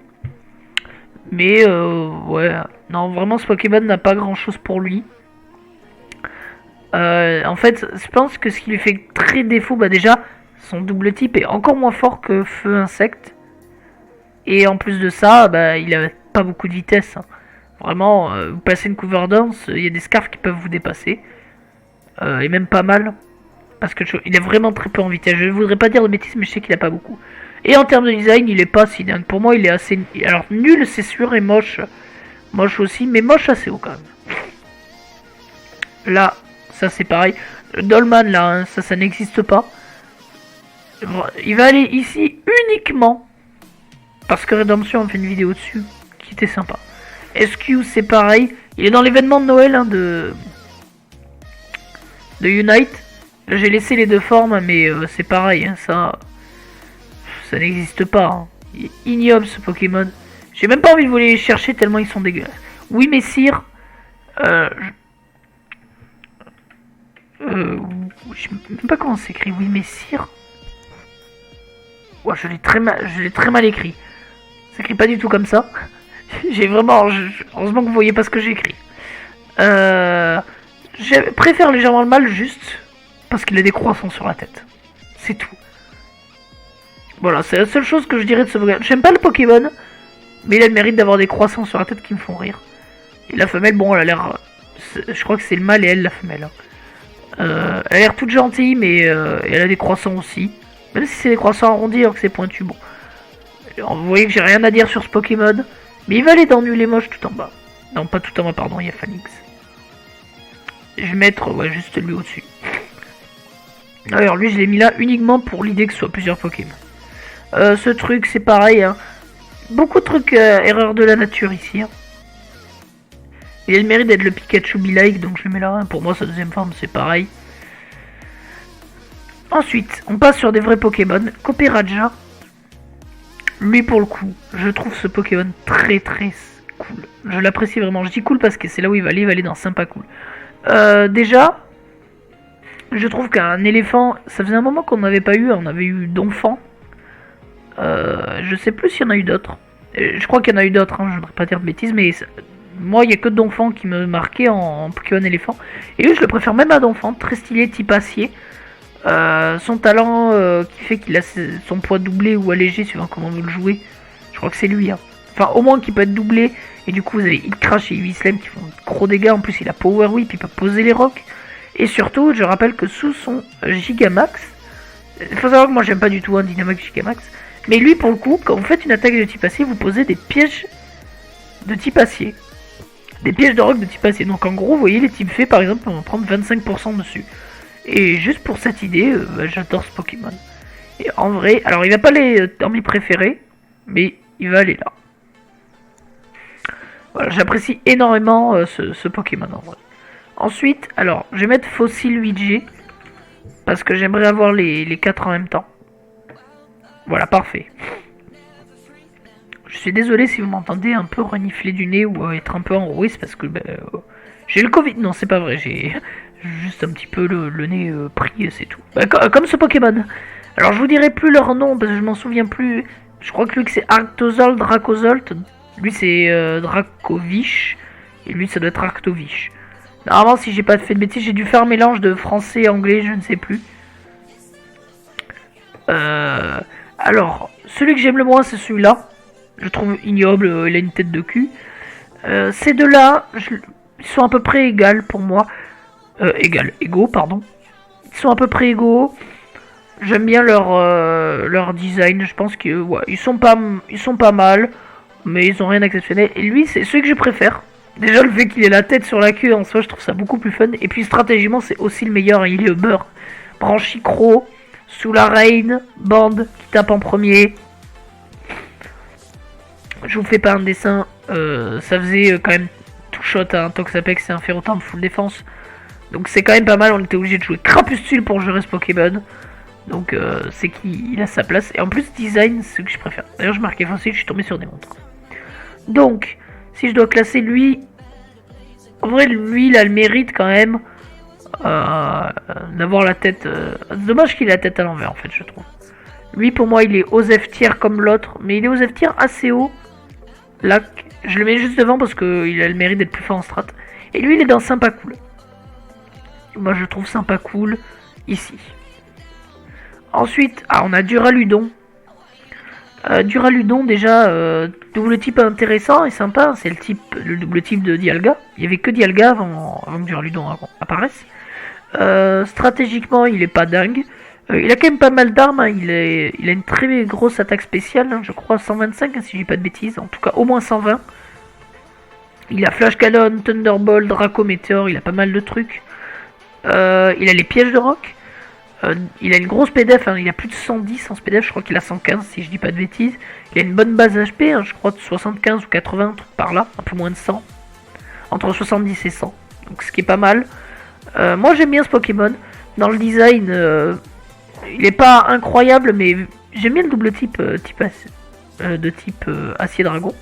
Mais ouais, non, vraiment ce Pokémon n'a pas grand chose pour lui. En fait, je pense que ce qui lui fait très défaut, bah déjà, son double type est encore moins fort que Feu Insecte. Et en plus de ça, bah il a pas beaucoup de vitesse. Hein. Vraiment, vous passez une cover dance, il y a des scarfs qui peuvent vous dépasser. Et même pas mal. Parce que il est vraiment très peu en vitesse. Je ne voudrais pas dire de bêtises, mais je sais qu'il a pas beaucoup. Et en termes de design, il est pas si dingue. Pour moi, il est assez. Alors, nul, c'est sûr, et moche. Moche aussi, mais moche assez haut quand même. Là, ça c'est pareil. Le Dolman, là, hein, ça n'existe pas. Il va aller ici uniquement parce que Redemption a fait une vidéo dessus qui était sympa. SQ, c'est pareil. Il est dans l'événement de Noël hein, de Unite. J'ai laissé les deux formes, mais c'est pareil, hein, ça n'existe pas. Hein. Il est ignoble ce Pokémon. J'ai même pas envie de vous les chercher tellement ils sont dégueulasses. Oui, messire. Je sais même pas comment s'écrit. Oui, messire. Ouais, je l'ai très mal écrit. Ça s'écrit pas du tout comme ça. J'ai vraiment. Heureusement que vous voyez pas ce que j'ai écrit. Je préfère légèrement le mal juste parce qu'il a des croissants sur la tête. C'est tout. Voilà, c'est la seule chose que je dirais de ce Pokémon. J'aime pas le Pokémon, mais il a le mérite d'avoir des croissants sur la tête qui me font rire. Et la femelle, bon, elle a l'air... Je crois que c'est le mâle et elle, la femelle. Elle a l'air toute gentille, mais elle a des croissants aussi. Même si c'est des croissants arrondis alors que c'est pointu, bon. Alors, vous voyez que j'ai rien à dire sur ce Pokémon. Mais il va aller dans nul et moche tout en bas. Non, pas tout en bas, pardon, il y a Phoenix. Je vais mettre juste lui au-dessus. Alors lui, je l'ai mis là uniquement pour l'idée que ce soit plusieurs Pokémon. Ce truc, c'est pareil. Hein. Beaucoup de trucs erreur de la nature ici. Hein. Il a le mérite d'être le Pikachu Be-like, donc je le mets là. Pour moi, sa deuxième forme, c'est pareil. Ensuite, on passe sur des vrais Pokémon. Copéraja. Lui, pour le coup, je trouve ce Pokémon très très cool. Je l'apprécie vraiment. Je dis cool parce que c'est là où il va aller dans sympa cool. Déjà, je trouve qu'un éléphant, ça faisait un moment qu'on n'avait pas eu. On avait eu Donphan. Je sais plus s'il y en a eu d'autres. Je crois qu'il y en a eu d'autres, hein, je ne voudrais pas dire de bêtises, mais moi il n'y a que Donphan qui me marquait en Pokémon éléphant. Et lui je le préfère même à Donphan, très stylé, type acier. Son talent qui fait qu'il a son poids doublé ou allégé suivant comment vous le jouez. Je crois que c'est lui. Hein. Enfin au moins qu'il peut être doublé. Et du coup vous avez Hit Crash et Heavy Slam qui font gros dégâts. En plus il a Power Whip, il peut poser les rocs. Et surtout je rappelle que sous son Gigamax, il faut savoir que moi j'aime pas du tout un Dynamax Gigamax. Mais lui, pour le coup, quand vous faites une attaque de type acier, vous posez des pièges de type acier. Des pièges de roc de type acier. Donc en gros, vous voyez, les types faits, par exemple, on va prendre 25% dessus. Et juste pour cette idée, j'adore ce Pokémon. Et en vrai, alors il va pas aller dans mes préférés, mais il va aller là. Voilà, j'apprécie énormément ce Pokémon en vrai. Ensuite, alors, je vais mettre Fossil Luigi, parce que j'aimerais avoir les 4 en même temps. Voilà, parfait. Je suis désolé si vous m'entendez un peu renifler du nez ou être un peu enroué, c'est parce que j'ai le Covid. Non, c'est pas vrai, j'ai juste un petit peu le nez pris, c'est tout. Comme ce Pokémon. Alors je vous dirai plus leur nom parce que je m'en souviens plus. Je crois que lui c'est Arctozolt, Dracozolt. Lui c'est Dracovish. Et lui ça doit être Arctovish. Normalement si j'ai pas fait de bêtises, j'ai dû faire un mélange de français et anglais, je ne sais plus. Alors, celui que j'aime le moins, c'est celui-là. Je trouve ignoble, il a une tête de cul. Ces deux-là, ils sont à peu près pour moi. Égaux, pardon. Ils sont à peu près égaux. J'aime bien leur design. Je pense que ils sont pas mal, mais ils ont rien d'exceptionnel. Et lui, c'est celui que je préfère. Déjà, le fait qu'il ait la tête sur la queue, en soi, je trouve ça beaucoup plus fun. Et puis, stratégiquement, c'est aussi le meilleur. Il est au beurre. Branchicro. Sous la reine, bande qui tape en premier. Je vous fais pas un dessin. Ça faisait quand même tout shot à un Toxapex et un Ferrothorn full défense. Donc c'est quand même pas mal. On était obligé de jouer Crapuscule pour gérer ce Pokémon. Donc c'est qu'il a sa place. Et en plus, design, c'est ce que je préfère. D'ailleurs, je marquais facile, je suis tombé sur des montres. Donc, si je dois classer lui. En vrai, lui, il a le mérite quand même. D'avoir la tête. Dommage qu'il ait la tête à l'envers en fait, je trouve. Lui pour moi il est aux F tier comme l'autre, mais il est aux F tier assez haut. Là, je le mets juste devant parce qu'il a le mérite d'être plus fort en strat. Et lui il est dans sympa cool. Moi je trouve sympa cool ici. Ensuite, on a Duraludon. Duraludon déjà double type intéressant et sympa, c'est le double type de Dialga. Il y avait que Dialga avant que Duraludon apparaisse. Stratégiquement, il est pas dingue. Il a quand même pas mal d'armes. Hein. Il a une très grosse attaque spéciale. Hein, je crois 125, hein, si je dis pas de bêtises. En tout cas, au moins 120. Il a Flash Cannon, Thunderbolt, Draco Meteor. Il a pas mal de trucs. Il a les pièges de roc. Il a une grosse PDF. Hein, il a plus de 110 en PDF. Je crois qu'il a 115, si je dis pas de bêtises. Il a une bonne base HP. Hein, je crois de 75 ou 80, un truc par là. Un peu moins de 100. Entre 70 et 100. Donc, ce qui est pas mal. Moi j'aime bien ce Pokémon. Dans le design, il est pas incroyable, mais j'aime bien le double type, de type acier dragon.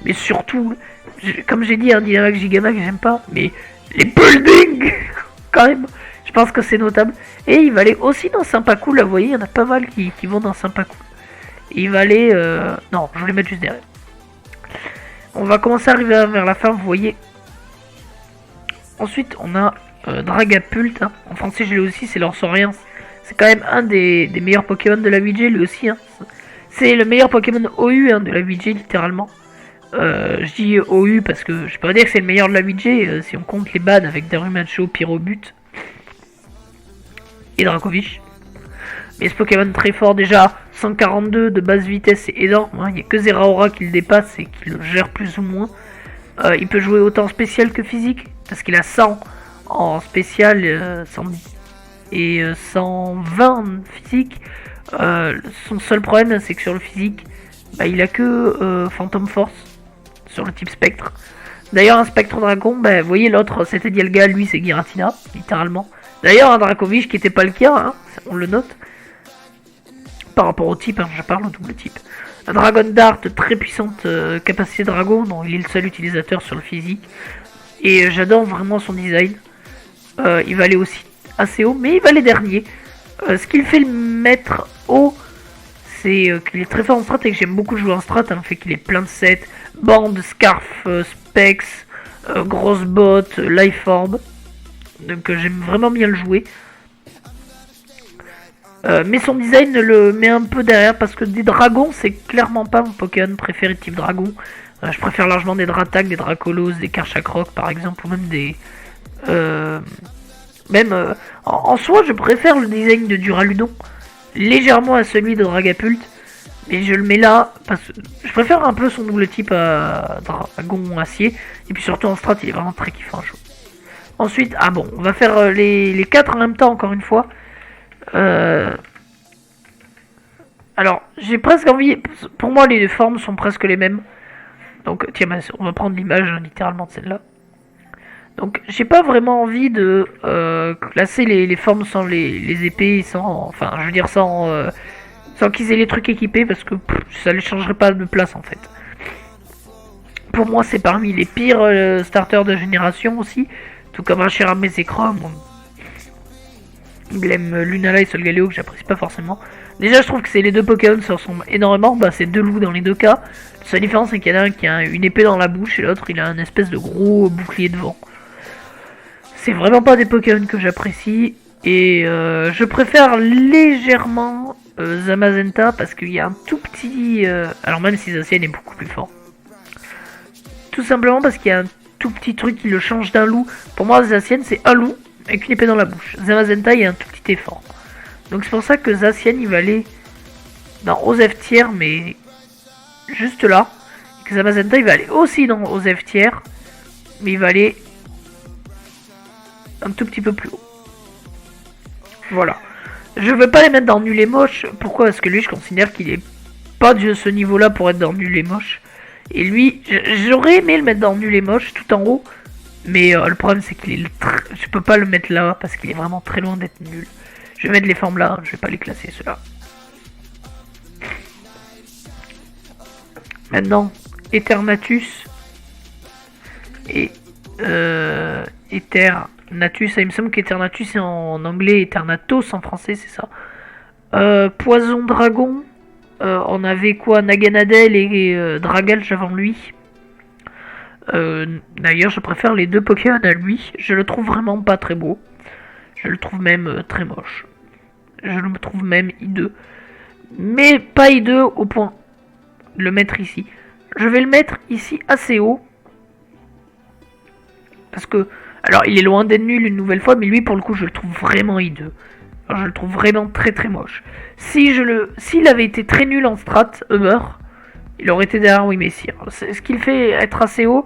Mais surtout, comme j'ai dit, un Dynamax Gigamax j'aime pas, mais les buildings, quand même, je pense que c'est notable. Et il va aller aussi dans Sympa Cool, vous voyez, il y en a pas mal qui vont dans Sympa Cool. Et il va aller, non, je vais les mettre juste derrière. On va commencer à arriver vers la fin, vous voyez. Ensuite, on a Dragapult, hein. En français je l'ai aussi, c'est Lanceurien. C'est quand même un des meilleurs Pokémon de la 8G, lui aussi. Hein. C'est le meilleur Pokémon OU hein, de la 8G, littéralement. Je dis OU parce que je peux pas dire que c'est le meilleur de la 8G si on compte les bans avec Darumacho, Pyrobut et Dracovish. Mais ce Pokémon très fort déjà, 142 de base vitesse, c'est énorme. Hein. Il n'y a que Zeraora qui le dépasse et qui le gère plus ou moins. Il peut jouer autant spécial que physique, parce qu'il a 100 en spécial, 110 et 120 physique. Son seul problème, c'est que sur le physique, bah, il a que Phantom Force sur le type spectre. D'ailleurs, un spectre dragon, bah, vous voyez l'autre, c'était Dialga, lui c'est Giratina, littéralement. D'ailleurs, un Dracovish qui était pas le cas, hein, on le note. Par rapport au type, hein, je parle au double type. Un Dragon Dart, très puissante capacité dragon, dont il est le seul utilisateur sur le physique. Et j'adore vraiment son design. Il va aller aussi assez haut, mais il va aller dernier. Ce qui le fait le mettre haut, c'est qu'il est très fort en strat et que j'aime beaucoup jouer en strat, hein, le fait qu'il ait plein de sets, bande, scarf, specs, grosse botte, life orb. Donc j'aime vraiment bien le jouer. Mais son design le met un peu derrière parce que des dragons, c'est clairement pas mon Pokémon préféré de type dragon. Je préfère largement des Dratak, des Dracolos, des Karchakrok par exemple, ou même des... en soi, je préfère le design de Duraludon légèrement à celui de Dragapult, mais je le mets là parce que je préfère un peu son double type à Dragon Acier, et puis surtout en strat, il est vraiment très kiffant à jouer. Ensuite, ah bon, on va faire les 4 en même temps encore une fois. Alors, j'ai presque envie... Pour moi, les formes sont presque les mêmes. Donc, tiens, on va prendre l'image littéralement de celle-là. Donc, j'ai pas vraiment envie de classer les formes sans les épées, sans... Enfin, je veux dire, sans qu'ils aient les trucs équipés, parce que ça les changerait pas de place, en fait. Pour moi, c'est parmi les pires starters de génération aussi. Tout comme Hachiram et Zekrom. Emblème Lunala et Solgaleo que j'apprécie pas forcément. Déjà, je trouve que c'est les deux Pokémon se ressemblent énormément. Bah, c'est deux loups dans les deux cas. La seule différence, c'est qu'il y en a un qui a une épée dans la bouche et l'autre, il a un espèce de gros bouclier devant. C'est vraiment pas des Pokémon que j'apprécie. Et je préfère légèrement Zamazenta parce qu'il y a un tout petit... alors même si Zacian est beaucoup plus fort. Tout simplement parce qu'il y a un tout petit truc qui le change d'un loup. Pour moi, Zacian, c'est un loup avec une épée dans la bouche. Zamazenta, il y a un tout petit effort. Donc c'est pour ça que Zacian, il va aller dans Osef tier, mais juste là. Et que Zamazenta, il va aller aussi dans Osef tier, mais il va aller un tout petit peu plus haut. Voilà. Je veux pas les mettre dans nul et moche. Pourquoi? Parce que lui, je considère qu'il est pas de ce niveau-là pour être dans nul et moche. Et lui, j'aurais aimé le mettre dans nul et moche, tout en haut. Mais le problème, c'est qu'il est... Je peux pas le mettre là, parce qu'il est vraiment très loin d'être nul. Je vais mettre les formes là, je vais pas les classer, ceux-là. Maintenant, Eternatus. Et... Eternatus, il me semble qu'Eternatus est en anglais, Eternatos en français, c'est ça. Poison Dragon. On avait quoi? Naganadel et Dragalge avant lui. D'ailleurs, je préfère les deux Pokémon à lui. Je le trouve vraiment pas très beau. Je le trouve même très moche. Je le trouve même hideux. Mais pas hideux au point de le mettre ici. Je vais le mettre ici assez haut. Parce que... Alors, il est loin d'être nul une nouvelle fois, mais lui, pour le coup, je le trouve vraiment hideux. Alors, je le trouve vraiment très très moche. S'il avait été très nul en strat, il aurait été derrière Wimessir. Ce qui le fait être assez haut,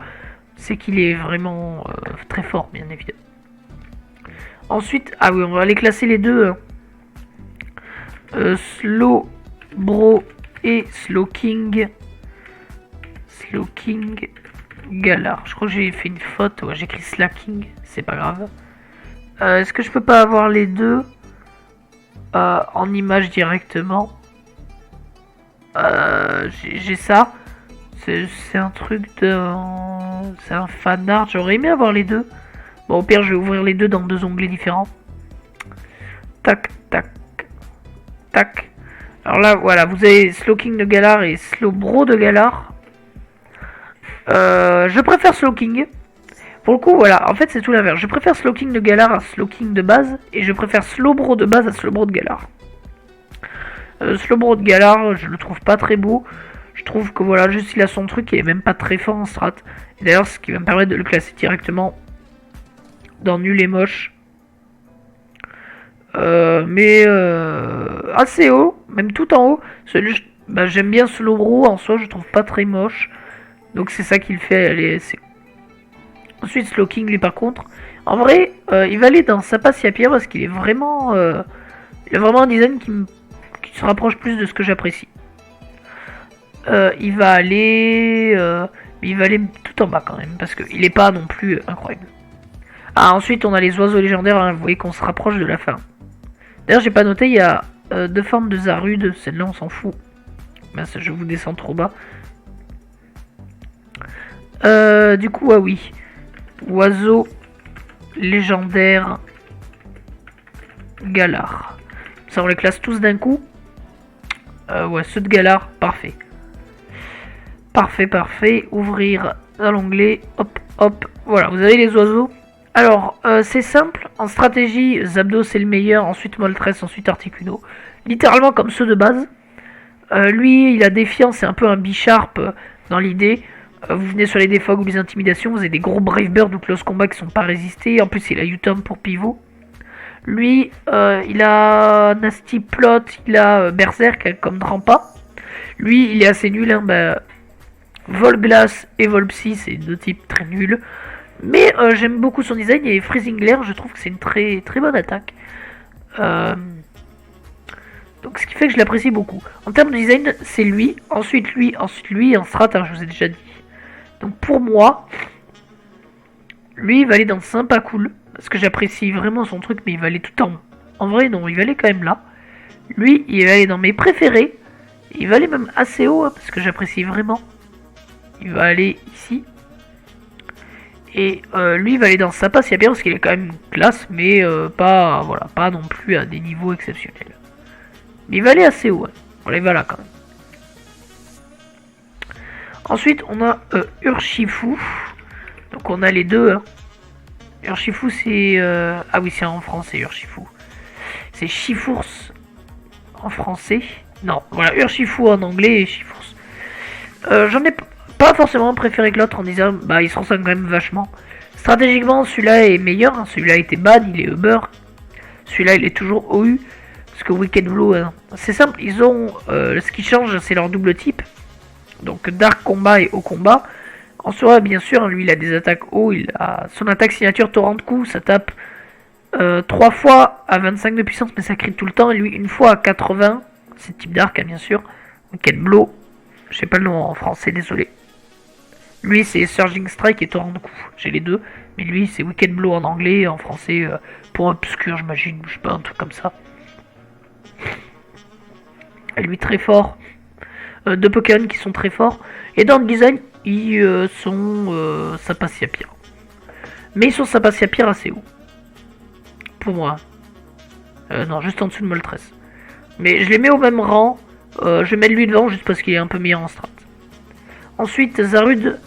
c'est qu'il est vraiment très fort, bien évidemment. Ensuite, ah oui, on va aller classer les deux. Slowbro et Slowking. Slowking Galar. Je crois que j'ai fait une faute. Ouais, j'ai écrit Slacking. C'est pas grave. Est-ce que je peux pas avoir les deux en image directement? J'ai ça. C'est un truc de... C'est un fan art. J'aurais aimé avoir les deux. Bon, au pire, je vais ouvrir les deux dans deux onglets différents. Tac, tac, tac. Alors là, voilà, vous avez Slowking de Galar et Slowbro de Galar. Je préfère Slowking. Pour le coup, voilà, en fait, c'est tout l'inverse. Je préfère Slowking de Galar à Slowking de base. Et je préfère Slowbro de base à Slowbro de Galar. Slowbro de Galar, je le trouve pas très beau. Je trouve que voilà, juste il a son truc, il est même pas très fort en strat. Et d'ailleurs, ce qui va me permettre de le classer directement dans nul et moche. Mais assez haut, même tout en haut. J'aime bien Slowbro, en soi je trouve pas très moche. Donc c'est ça qui le fait aller assez haut. Ensuite, Slowking, lui, par contre, en vrai, il va aller dans Sapasiapir parce qu'il est vraiment... il a vraiment un design qui se rapproche plus de ce que j'apprécie. Il va aller... il va aller tout en bas quand même, parce qu'il est pas non plus incroyable. Ah, ensuite, on a les oiseaux légendaires, hein, vous voyez qu'on se rapproche de la fin. D'ailleurs, j'ai pas noté, il y a deux formes de Zarude, celle-là, on s'en fout. Ben, je vous descends trop bas. Du coup, ah oui. Oiseau légendaire Galar. Ça, on les classe tous d'un coup. Ouais, ceux de Galar, parfait. Parfait. Ouvrir dans l'onglet. Hop. Voilà, vous avez les oiseaux. Alors, c'est simple. En stratégie, Zapdos c'est le meilleur. Ensuite Moltres, ensuite Articuno. Littéralement comme ceux de base. Lui, il a défiance, c'est un peu un Bisharp dans l'idée. Vous venez sur les défogs ou les intimidations, vous avez des gros Brave Bird ou Close Combat qui sont pas résistés. En plus, il a U-Turn pour pivot. Lui, il a Nasty Plot, il a Berserk comme Drampa. Lui, il est assez nul. Hein, Volglass et Volpsy, c'est deux types très nuls. Mais j'aime beaucoup son design et Freezing Glare, je trouve que c'est une très bonne attaque. Donc ce qui fait que je l'apprécie beaucoup. En termes de design, c'est lui, ensuite lui, en strat, hein, je vous ai déjà dit. Donc pour moi, lui il va aller dans sympa cool, parce que j'apprécie vraiment son truc, mais il va aller tout en haut. En vrai non, il va aller quand même là. Lui, il va aller dans mes préférés. Il va aller même assez haut, hein, parce que j'apprécie vraiment. Il va aller ici. Et lui, il va aller dans Sapa s'il y a bien, parce qu'il est quand même classe, mais pas non plus à des niveaux exceptionnels. Mais il va aller assez haut, hein. Voilà, il va là quand même. Ensuite, on a Urshifu. Donc on a les deux. Hein. Urshifu, c'est... Ah oui, c'est en français, Urshifu. C'est Shifours en français. Non, voilà, Urshifu en anglais et Shifours. J'en ai pas forcément préféré que l'autre en disant, bah, ils se ressemblent quand même vachement. Stratégiquement, celui-là est meilleur. Hein. Celui-là était bad, il est Uber. Celui-là, il est toujours OU. Parce que Wicked Blue, hein, c'est simple, ils ont... ce qui change, c'est leur double type. Donc Dark Combat et Haut Combat. En soi, bien sûr, lui, il a des attaques haut. Il a son attaque signature Torrent de coup. Ça tape 3 fois à 25 de puissance, mais ça crie tout le temps. Et lui, une fois à 80. C'est type Dark, hein, bien sûr. Wicked Blow. Je sais pas le nom en français, désolé. Lui, c'est Surging Strike et Torrent de coup. J'ai les deux. Mais lui, c'est Wicked Blow en anglais. En français, pour obscur, j'imagine. Je sais pas, un truc comme ça. Et lui, très fort. Deux Pokémon qui sont très forts. Et dans le design, ils sont Sapasiapir. Mais ils sont Sapasiapir assez haut. Pour moi. Non, juste en dessous de Moltres. Mais je les mets au même rang. Je vais mettre lui devant juste parce qu'il est un peu meilleur en strat. Ensuite, Zarude.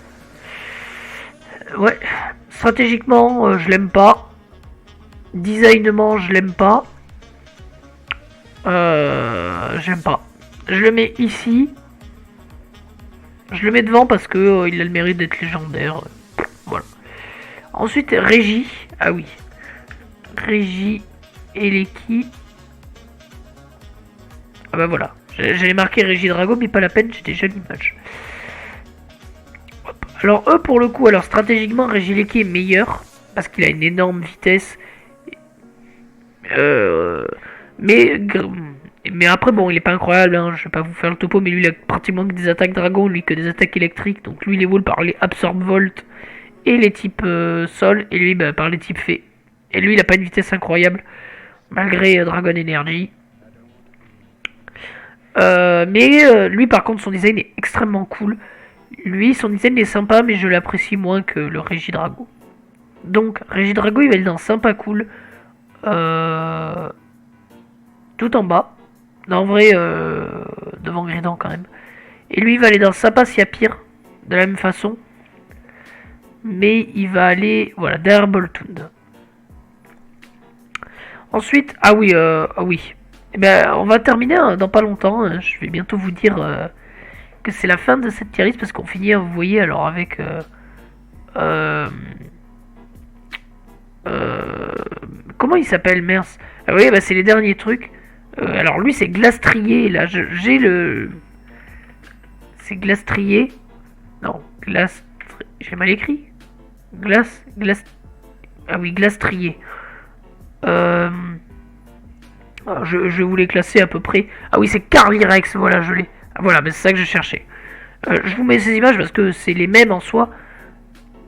Ouais. Stratégiquement, je l'aime pas. Designement, je l'aime pas. J'aime pas. Je le mets ici. Je le mets devant parce que il a le mérite d'être légendaire. Voilà. Ensuite, Régie. Ah oui. Régie et Leki. Ah bah voilà. J'avais marqué Régie Drago, mais pas la peine, j'ai déjà l'image. Alors eux, pour le coup, alors stratégiquement, Régie Leki est meilleur. Parce qu'il a une énorme vitesse. Mais après, bon, il est pas incroyable, hein, je vais pas vous faire le topo, mais lui, il a pratiquement que des attaques dragon, lui, que des attaques électriques. Donc lui, il évolue par les Absorb Volt et les types sol, et lui, bah, par les types fée. Et lui, il a pas une vitesse incroyable, malgré Dragon Energy. Mais lui, par contre, son design est extrêmement cool. Lui, son design est sympa, mais je l'apprécie moins que le Régidrago. Donc, Régidrago, il va être dans sympa cool. Tout en bas. Non, en vrai, devant Grident quand même. Et lui, il va aller dans Sapasiapir, de la même façon. Mais il va aller, voilà, derrière Boltund. Ensuite, ah oui. Eh ben, on va terminer hein, dans pas longtemps. Hein. Je vais bientôt vous dire que c'est la fin de cette tier list parce qu'on finit, vous voyez, alors avec... comment il s'appelle, mince. Ah oui, bah c'est les derniers trucs. Alors lui c'est Glastrier, là j'ai le... C'est Glastrier. Non, j'ai mal écrit. Glace. Ah oui, Glastrier. Euh, je vais vous les classer à peu près. Ah oui, c'est Carlyrex, voilà, je l'ai. Ah, voilà, mais c'est ça que je cherchais. Je vous mets ces images parce que c'est les mêmes en soi.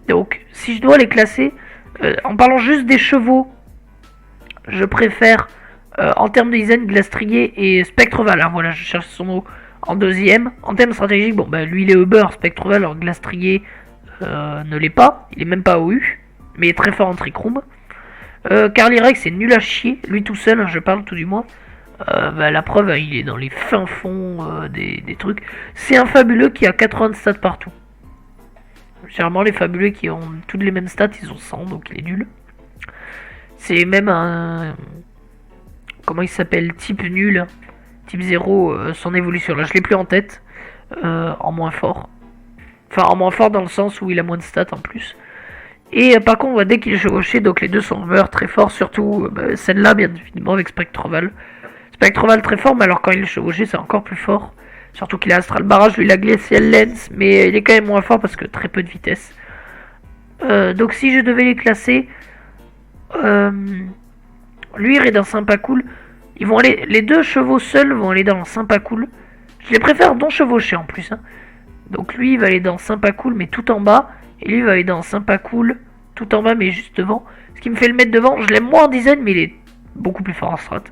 Donc, si je dois les classer, en parlant juste des chevaux, je préfère, en termes de design, Glastrier et Spectreval. Hein, voilà, je cherche son mot en deuxième. En termes stratégiques, bon, bah, lui il est Uber, Spectreval, alors Glastrier ne l'est pas. Il est même pas OU, mais il est très fort en Trick Room. Carlyrex c'est nul à chier, lui tout seul, hein, je parle tout du moins. Bah, la preuve, il est dans les fins fonds des trucs. C'est un fabuleux qui a 80 stats partout. Généralement, les fabuleux qui ont toutes les mêmes stats, ils ont 100, donc il est nul. C'est même un. Comment il s'appelle? Type nul. Type 0, son évolution. Là, je l'ai plus en tête. En moins fort. Enfin, en moins fort dans le sens où il a moins de stats en plus. Et par contre, dès qu'il est chevauché, donc les deux sont très forts, surtout celle-là, bien évidemment, avec Spectreval. Spectreval très fort, mais alors quand il est chevauché, c'est encore plus fort. Surtout qu'il a Astral Barrage, lui il a Glacial Lens, mais il est quand même moins fort parce que très peu de vitesse. Donc si je devais les classer, lui il est dans sympa cool. Ils vont aller, les deux chevaux seuls vont aller dans sympa cool. Je les préfère non chevauchés en plus. Hein. Donc lui il va aller dans sympa cool mais tout en bas. Et lui il va aller dans sympa cool tout en bas mais juste devant. Ce qui me fait le mettre devant, je l'aime moins en design mais il est beaucoup plus fort en strat.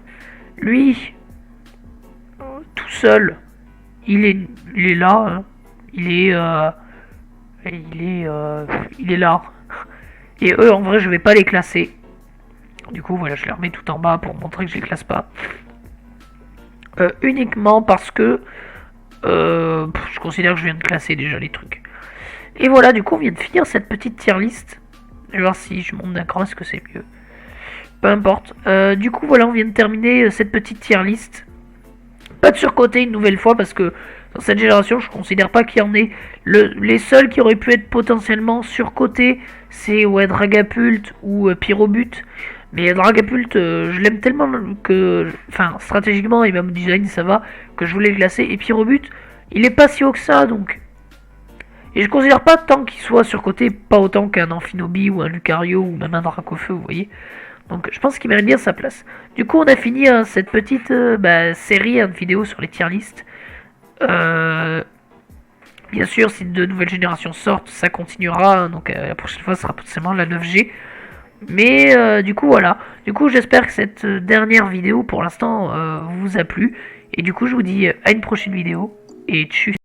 Lui, tout seul, il est là. Hein. Il est, il est là. Et eux, en vrai, je vais pas les classer. Du coup, voilà, je les remets tout en bas pour montrer que je les classe pas. Uniquement parce que je considère que je viens de classer déjà les trucs. Et voilà, du coup, on vient de finir cette petite tier list. Je vais voir si je monte d'un cran, est-ce que c'est mieux. Peu importe. Du coup, voilà, on vient de terminer cette petite tier list. Pas de surcoté une nouvelle fois parce que dans cette génération, je considère pas qu'il y en ait. Les seuls qui auraient pu être potentiellement surcotés, c'est ouais, Dragapult ou Pyrobut. Mais Dragapult, je l'aime tellement que, enfin, stratégiquement et même design, ça va, que je voulais le classer. Et Pyrobut, il est pas si haut que ça, donc. Et je considère pas tant qu'il soit surcoté, pas autant qu'un Amphinobi ou un Lucario ou même un Dracofeu, vous voyez. Donc je pense qu'il mérite bien sa place. Du coup, on a fini cette petite série de vidéos sur les tier list. Bien sûr, si de nouvelles générations sortent, ça continuera. Hein, donc la prochaine fois, ce sera potentiellement la 9G. Mais du coup, voilà. Du coup, j'espère que cette dernière vidéo, pour l'instant, vous a plu. Et du coup, je vous dis à une prochaine vidéo. Et tchuss.